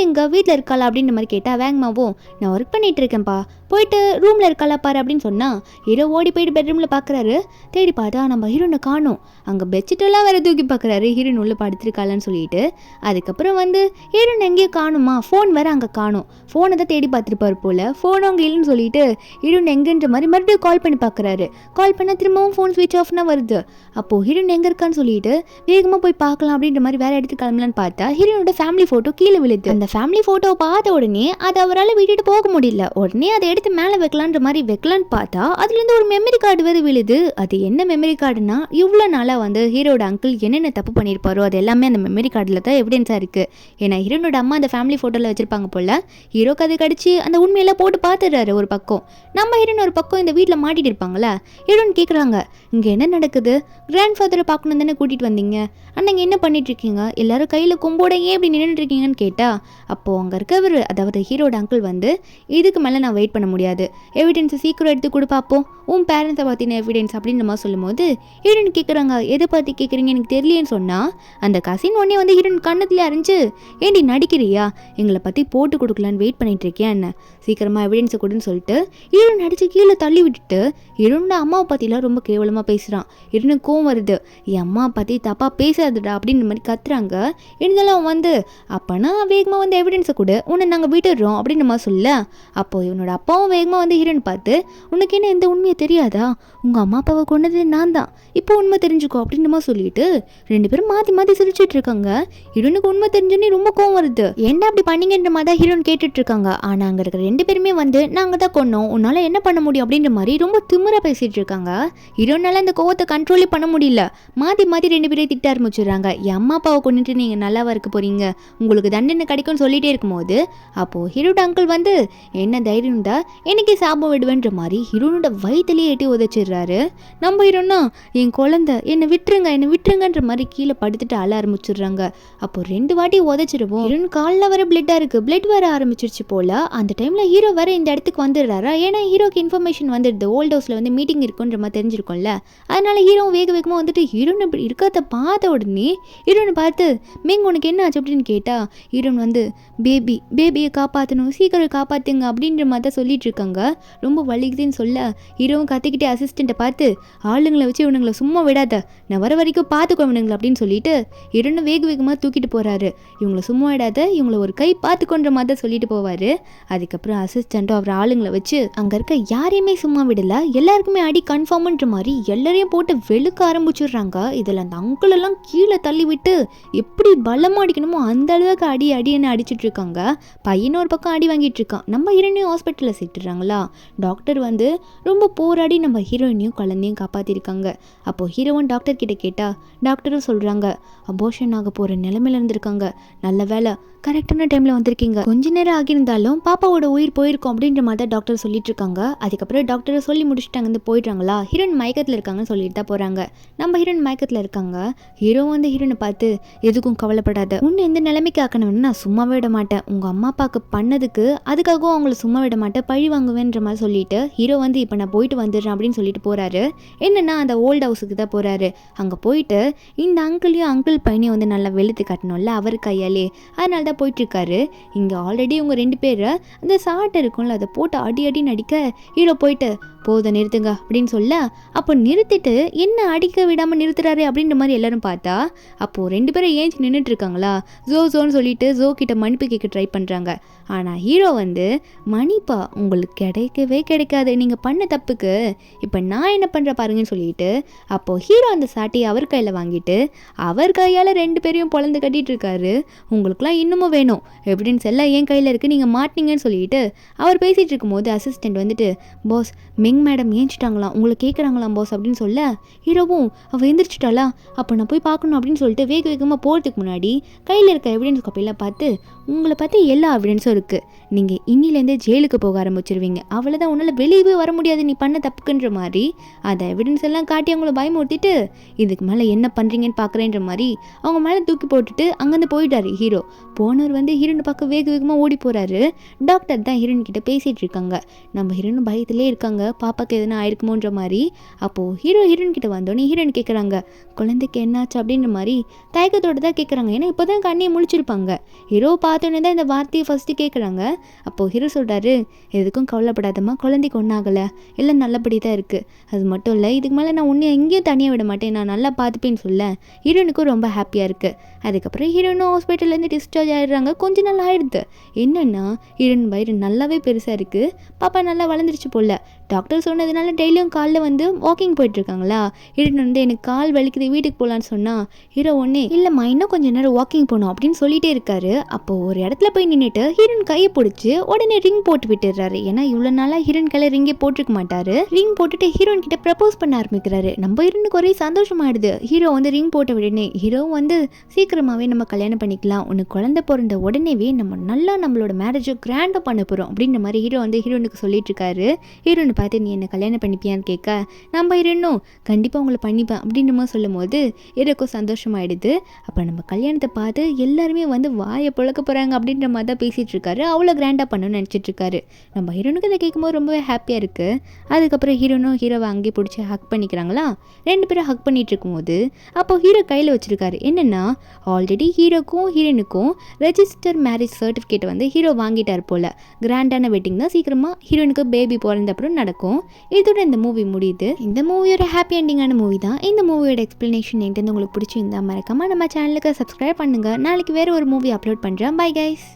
[SPEAKER 1] எங்க வீட்டில் இருக்காளா அப்படின்ற மாதிரி கேட்டால் வேங்கம்மாவும் நான் ஒர்க் பண்ணிட்டு இருக்கேன்ப்பா, போயிட்டு ரூமில் இருக்காளா பாரு அப்படின்னு சொன்னால் ஹீரோ ஓடி போயிட்டு பெட்ரூமில் பார்க்குறாரு. தேடி பார்த்தா நம்ம ஹீரோனை காணும். அங்கே பெட்ஷீட்டெல்லாம் வேற தூக்கி பார்க்குறாரு, ஹீரோயின் உள்ள படுத்துருக்காளான்னு சொல்லிட்டு. அதுக்கப்புறம் வந்து ஹீரோயின் எங்கேயோ காணுமா, ஃபோன் வேற அங்கே காணும். ஃபோனை தான் தேடி பார்த்துருப்பாரு போல், ஃபோன் அவங்க இல்லைன்னு சொல்லிட்டு ஹீரோயின் எங்கேன்ற மாதிரி மறுபடியும் கால் பண்ணி பார்க்குறாரு. கால் பண்ணால் திரும்பவும் ஃபோன் ஸ்விட்ச் ஆஃப்னா வருது. அப்போது ஹீரோயின் எங்கே இருக்கான்னு சொல்லிட்டு வேகமாக போய் பார்க்கலாம் அப்படின்ற மாதிரி வேற எடுத்து கிளம்பலான்னு பார்த்தா ஹீரோனோட ஃபேமிலி ஃபோட்டோ கீழே விழுது. அந்த ஃபேமிலி ஃபோட்டோவை பார்த்த உடனே அதை அவரால் விட்டுட்டு போக முடியல. உடனே அதை எடுத்து மேலே வைக்கலான்ற மாதிரி வைக்கலான்னு பார்த்தா அதுலேருந்து ஒரு மெமரி கார்டு வேறு விழுது. அது என்ன மெமரி கார்டுனா இவ்வளோ நாளாக வந்து ஹீரோட அங்கிள் என்னென்ன தப்பு பண்ணியிருப்பாரோ அது எல்லாமே அந்த மெமரி கார்டில் தான் எவிடன்ஸாக இருக்குது. ஏன்னா ஹீரோனோட அம்மா அந்த ஃபேமிலி ஃபோட்டோவில் வச்சிருப்பாங்க போல். ஹீரோக்கு அது கடிச்சு அந்த உண்மையெல்லாம் போட்டு பார்த்துடுறாரு ஒரு பக்கம். நம்ம ஹீரோன் ஒரு பக்கம் இந்த வீட்டில் மாட்டிட்டு இருப்பாங்களா. ஹீரோன் கேட்குறாங்க, இங்கே என்ன நடக்குது, கிராண்ட் ஃபாதரை பார்க்கணும் தானே கூட்டிகிட்டு வந்தீங்க, அண்ணங்க என்ன பண்ணிட்டு இருக்கீங்க, எல்லாரும் கையில் கொம்போட ஏன் இப்படி நின்றுட்டு இருக்கீங்கன்னு கேட்டா அப்போது அங்கே இருக்கவர் அதாவது ஹீரோட அங்கிள் வந்து இதுக்கு மேலே நான் வெயிட் பண்ண முடியாது, எவிடன்ஸை சீக்கிரம் எடுத்து கொடுப்பாப்போம், உன் பேரண்ட்ஸை பற்றின எவிடன்ஸ் அப்படின்ற மாதிரி சொல்லும்போது ஹீரோயின் கேட்குறாங்க, எதை பற்றி கேட்குறீங்க எனக்கு தெரியலேன்னு சொன்னால் அந்த கசின் ஒன்னே வந்து ஹீரோயின் கண்ணத்துலேயே அரைஞ்சு ஏண்டி நடிக்கிறியா, எங்களை பற்றி போட்டு கொடுக்கலான்னு வெயிட் பண்ணிட்டு இருக்கியா என்ன, சீக்கிரமாக எவிடன்ஸை கொடுன்னு சொல்லிட்டு ஹீரோயின் அடித்து கீழே தள்ளி விட்டுட்டு ஹீரோனோட அம்மாவை பற்றிலாம் ரொம்ப கேவலமாக பேசுகிறான். ஹீரோனுக்கு கோவம் வருது, என் அம்மா பற்றி தப்பாக பேசாதுடா அப்படின்ற மாதிரி கத்துறாங்க. இருந்தாலும் வந்து அப்போனா வேகமாக வந்து எவிடன்ஸை கொடு, உன்னை நாங்கள் விட்டுடுறோம் அப்படின்ற மாதிரி சொல்ல. அப்போது இவனோட அப்பாவும் வேகமாக வந்து ஹீரோயின் பார்த்து உனக்கு என்ன இந்த உண்மையை தெரியாதா, உங்கள் அம்மா அப்பாவை கொண்டது நான் தான், இப்போ உண்மை தெரிஞ்சுக்கோ அப்படின்ற மாதிரி சொல்லிட்டு ரெண்டு பேரும் மாற்றி மாற்றி சிரிச்சிட்டு இருக்காங்க. ஹீரோனுக்கு உண்மை தெரிஞ்சோன்னே ரொம்ப கோவம் வருது, என்ன அப்படி பண்ணீங்கன்ற மாதிரி தான் ஹீரோன் கேட்டுட்டு இருக்காங்க. ஆனால் அங்கே இருக்கிற ரெண்டு பேருமே வந்து நாங்கள் தான் கொன்னோம், உன்னால் என்ன பண்ண முடியும் அப்படின்ற மாதிரி ரொம்ப திமிரா பேசிட்டு இருக்காங்க. ஹீரோனால இந்த கோவத்தை கண்ட்ரோலே பண்ண முடியல. மாற்றி மாற்றி ரெண்டு பேரையும் திட்ட ஆரம்பிச்சிடுறாங்க. என் அம்மா அப்பாவை கொண்டுட்டு நீங்கள் நல்லாவா இருக்க போறீங்க, உங்களுக்கு தண்டனை கிடைக்கும்னு சொல்லிட்டே இருக்கும்போது அப்போது ஹீரோட அங்கிள் வந்து என்ன தைரியம் தான் எனக்கே சாபம் விடுவேன்ற மாதிரி ஹீரோனோட வயிற்றுலேயே எட்டி உதச்சிடுறாரு. நம்ம ஹீரோனா என் குழந்தை என்னை விட்டுருங்கன்ற மாதிரி கீழே படுத்துட்டு அழ ஆரம்பிச்சிடுறாங்க. அப்போ ரெண்டு வாட்டி உதச்சிடுவோம். ஹீரோன் காலில் வர பிளட்டாக இருக்குது, பிளட் வர ஆரம்பிச்சிருச்சு போல். அந்த டைமில் ஹீரோ வர இந்த இடத்துக்கு வந்துடுறாரா, ஏன்னா ஹீரோக்கு இன்ஃபர்மேஷன் வந்துடுது ஓல்ட் ஹவுஸில் வந்து மீட்டிங் இருக்குன்ற மாதிரி தெரிஞ்சிருக்கும்ல. அதனால ஹீரோ வேகமாக வந்துட்டு ஹீரோன் இப்படி இருக்கிறத பார்த்த உடனே ஹீரோனை பார்த்து மேங்க உனக்கு என்ன ஆச்சு அப்படின்னு கேட்டால் ஹீரோன் வந்து பேபியை காப்பாற்றணும், சீக்கிரம் காப்பாற்றுங்க அப்படின்ற மாதிரி தான் சொல்லிட்டு இருக்காங்க. ரொம்ப வலிக்குதுன்னு சொல்ல ஹீரோவும் கத்திக்கிட்டே அசிஸ்டண்ட்டை பார்த்து ஆளுங்களை வச்சு இவனுங்களை சும்மா விடாத, நான் வர வரைக்கும் பார்த்துக்கோ இவனுங்களை அப்படின்னு சொல்லிட்டு ஹீரோனை வேகமாக தூக்கிட்டு போகிறாரு. இவங்களை சும்மா விடாத, இவங்களை ஒரு கை பார்த்துக்கொன்ற மாதிரி தான் சொல்லிட்டு போவார். அதுக்கப்புறம் அசிஸ்டண்ட்டும் அவர் ஆளுங்களை வச்சு அங்கே இருக்க யாரையுமே சும்மா விடல, எல்லாருக்குமே அடி கன்ஃபார்ம்ன்ற மாதிரி எல்லாரையும் போட்டு வெளுக்க ஆரம்பிச்சிடுறாங்க. இதில் அந்த அங்கிள் எல்லாம் கீழே தள்ளி விட்டு எப்படி பலமாக அடிக்கணுமோ அந்த அளவுக்கு அடின்னு அடிச்சுட்டு இருக்காங்க. பையனும் ஒரு பக்கம் அடி வாங்கிட்டு இருக்கான். நம்ம ஹீரோயினையும் ஹாஸ்பிட்டலில் சேர்த்துடுறாங்களா. டாக்டர் வந்து ரொம்ப போராடி நம்ம ஹீரோயினையும் குழந்தையும் காப்பாற்றிருக்காங்க. அப்போது ஹீரோவும் டாக்டர் கிட்ட கேட்டால் டாக்டரும் சொல்கிறாங்க அபோஷன் ஆக போகிற நிலைமையில இருந்திருக்காங்க, நல்ல வேலை கரெக்டான டைமில் வந்திருக்கீங்க, கொஞ்ச நேரம் ஆகியிருந்தாலும் பாப்பாவோட உயிர் போயிருக்கும் அப்படின்ற மாதிரி தான் டாக்டர் சொல்லிட்டு இருக்காங்க. அதுக்கப்புறம் டாக்டரை சொல்லி முடிச்சுட்டு அங்கேருந்து போயிடுறாங்களா. ஹீரோயின் மயக்கத்தில் இருக்காங்கன்னு சொல்லிட்டு தான் போகிறாங்க. நம்ம ஹீரோயின் மயக்கத்தில் இருக்காங்க. ஹீரோ வந்து ஹீரோனை பார்த்து எதுக்கும் கவலைப்படாத, உன்னை எந்த நிலைமைக்கு ஆக்கணும்னு நான் சும்மாவே விட மாட்டேன், உங்கள் அம்மா அப்பாவுக்கு பண்ணதுக்கு அதுக்காகவும் அவங்கள சும்மா விட மாட்டேன், பழி வாங்குவேன்ற மாதிரி சொல்லிட்டு ஹீரோ வந்து இப்போ நான் போயிட்டு வந்துடுறேன் அப்படின்னு சொல்லிட்டு போகிறாரு. என்னென்னா அந்த ஓல்ட் ஹவுஸுக்கு தான் போகிறாரு. அங்கே போயிட்டு இந்த அங்கிள் பையனையும் வந்து நல்லா வெளுத்து காட்டணும்ல அவர் கையாலே, அதனால தான் போயிட்டுருக்காரு. இங்கே ஆல்ரெடி இவங்க ரெண்டு பேரை அந்த சாட்டை இருக்கும்ல அதை போட்டு அடி நடிக்க ஹீரோ போயிட்டு போதை நிறுத்துங்க அப்படின்னு சொல்ல அப்போ நிறுத்திட்டு என்ன அடிக்க விடாமல் நிறுத்துறாரு அப்படின்ற மாதிரி எல்லாரும் பார்த்தா அப்போது ரெண்டு பேரும் ஏஞ்சி நின்றுட்டு இருக்காங்களா. ஜோன்னு சொல்லிட்டு ஜோ கிட்ட மன்னிப்பு கேட்க ட்ரை பண்ணுறாங்க. ஆனால் ஹீரோ வந்து மன்னிப்பா உங்களுக்கு கிடைக்காது, நீங்கள் பண்ண தப்புக்கு இப்போ நான் என்ன பண்ணுற பாருங்கன்னு சொல்லிட்டு அப்போது ஹீரோ அந்த சாட்டையை அவர் கையில் வாங்கிட்டு அவர் கையால் ரெண்டு பேரையும் பொழந்து கட்டிட்டு இருக்காரு. உங்களுக்குலாம் இன்னமும் வேணும், எவிடன்ஸ் எல்லாம் என் கையில் இருக்குது, நீங்கள் மாட்டினீங்கன்னு சொல்லிட்டு அவர் பேசிகிட்டு இருக்கும்போது அசிஸ்டண்ட் வந்துட்டு பாஸ் மெங் மேடம் ஏஞ்சிட்டாங்களாம், உங்களை கேட்குறாங்களாம் பாஸ் அப்படின்னு சொல்ல ஹீரோவும் அவள் எந்திரிச்சிட்டாளா அப்போ நான் போய் பார்க்கணும் அப்படின்னு சொல்லிட்டு வேகமாக போகிறதுக்கு முன்னாடி கையில் இருக்க எவிடன்ஸ் காப்பியெல்லாம் பார்த்து உங்களை பற்றி எல்லா எவிடன்ஸும் இருக்குது, நீங்கள் இன்னிலேருந்தே ஜெயிலுக்கு போக ஆரம்பிச்சிருவீங்க, அவ்வளோதான், உன்னால் வெளியவே வர முடியாது நீ பண்ண தப்புக்குன்ற மாதிரி அதை எவிடன்ஸ் எல்லாம் காட்டி அவங்கள பயமுறுத்திட்டு இதுக்கு மேலே என்ன பண்ணுறீங்கன்னு பார்க்குறேன்ற மாதிரி அவங்க மேலே தூக்கி போட்டுட்டு அங்கேருந்து போயிட்டாரு ஹீரோ. போனவர் வந்து ஹீரோனை பார்க்க வேக வேகமாக ஓடி போகிறாரு. டாக்டர் தான் ஹீரோன் கிட்ட பேசிகிட்டு இருக்காங்க. நம்ம ஹீரோனும் பயத்திலே இருக்காங்க, பாப்பாக்கு எதுனா ஆயிருக்குமோன்ற மாதிரி. அப்போது ஹீரோயின் கிட்ட வந்தோடனே ஹீரோயின் கேட்குறாங்க, குழந்தைக்கு என்னாச்சு அப்படின்ற மாதிரி தயக்கத்தோடு தான் கேட்குறாங்க. ஏன்னா இப்போ தான் கண்ணியை முழிச்சிருப்பாங்க. ஹீரோ பார்த்தோன்னே தான் இந்த வார்த்தையை ஃபஸ்ட்டு கேட்குறாங்க. அப்போது ஹீரோ சொல்கிறாரு, எதுக்கும் கவலைப்படாதம்மா, குழந்தைக்கு ஒன்றாகலை, எல்லாம் நல்லபடி தான் இருக்குது. அது மட்டும் இல்லை, இதுக்கு மேலே நான் உன்னை எங்கேயும் தனியாக விட மாட்டேன், நான் நல்லா பார்த்துப்பேன்னு சொல்ல ஹீரோனுக்கும் ரொம்ப ஹாப்பியாக இருக்குது. அதுக்கப்புறம் ஹீரோனும் ஹாஸ்பிட்டல்லேருந்து டிஸ்சார்ஜ் ஆகிடுறாங்க. கொஞ்ச நாள் ஆகிடுது. என்னென்னா ஹீரோயின் வயிறு நல்லாவே பெருசாக இருக்குது, பாப்பா நல்லா வளர்ந்துருச்சு போல். டாக்டர் சொன்னதுனால டெய்லியும் காலைல வந்து வாக்கிங் போயிட்டுருக்காங்களா. ஹீரோயின் வந்து எனக்கு கால் வலிக்குது, வீட்டுக்கு போகலான்னு சொன்னால் ஹீரோ ஒன்றே இல்லைம்மா இன்னும் கொஞ்சம் நேரம் வாக்கிங் போகணும் அப்படின்னு சொல்லிகிட்டே இருக்காரு. அப்போது ஒரு இடத்துல போய் நின்றுட்டு ஹீரோயின் கையை பிடிச்சி உடனே ரிங் போட்டு விட்டுடுறாரு. ஏன்னா இவ்வளோ நாளாக ஹீரோயின் கையில் ரிங்கே போட்டிருக்க மாட்டார். ரிங் போட்டுட்டு ஹீரோயின் கிட்ட ப்ரப்போஸ் பண்ண ஆரம்பிக்கிறாரு. நம்ம ஹீரோனுக்கு ஒரே சந்தோஷமாயிடுது. ஹீரோ வந்து ரிங் போட்ட உடனே ஹீரோ வந்து சீக்கிரமாகவே நம்ம கல்யாணம் பண்ணிக்கலாம், உனக்கு குழந்தை பிறந்த உடனேவே நம்ம நல்லா நம்மளோட மேரேஜை கிராண்டாக பண்ண போகிறோம் அப்படின்ற மாதிரி ஹீரோ வந்து ஹீரோனுக்கு சொல்லிட்டு இருக்காரு. ஹீரோனை பார்த்து நீ என்ன கல்யாணம் பண்ணிப்பியான்னு கேட்க நம்ம ஹீரோனும் கண்டிப்பாக உங்களை பண்ணிப்பேன் அப்படின்ற மாதிரி சொல்லும் போது ஹீரோக்கும் சந்தோஷமாயிடுது. அப்போ நம்ம கல்யாணத்தை பார்த்து எல்லாருமே வந்து வாயை புழக்க போகிறாங்க அப்படின்ற மாதிரி தான் பேசிகிட்டு இருக்காரு. அவ்வளோ கிராண்டாக பண்ணணும்னு நினச்சிட்டு இருக்காரு. நம்ம ஹீரோனுக்கு இதை கேட்கும்போது ரொம்பவே ஹாப்பியாக இருக்குது. அதுக்கப்புறம் ஹீரோனும் ஹீரோவை அங்கேயே பிடிச்சி ஹக் பண்ணிக்கிறாங்களா. 2 பேரும் ஹக் பண்ணிட்டு இருக்கும்போது அப்போது ஹீரோ கையில் வச்சுருக்காரு. என்னென்னா ஆல்ரெடி ஹீரோக்கும் ஹீரோனுக்கும் ரெஜிஸ்டர் மேரேஜ் சர்டிஃபிகேட் வந்து ஹீரோ வாங்கிட்டார் போல். கிராண்டான வெட்டிங் தான் சீக்கிரமாக ஹீரோனுக்கு பேபி பிறந்த அப்புறம் நடக்கும். இதோட இந்த மூவி முடியுது. இந்த மூவியோட ஹாப்பி எண்டிங்கான மூவி தான். இந்த மூவியோட எக்ஸ்பிளனேஷன் என்கிட்ட உங்களுக்கு பிடிச்சிருந்தா மறக்காம நம்ம சேனலுக்கு சப்ஸ்கிரைப் பண்ணுங்கள். நாளைக்கு வேறு ஒரு மூவி அப்லோட் பண்ணுறேன். Bye guys.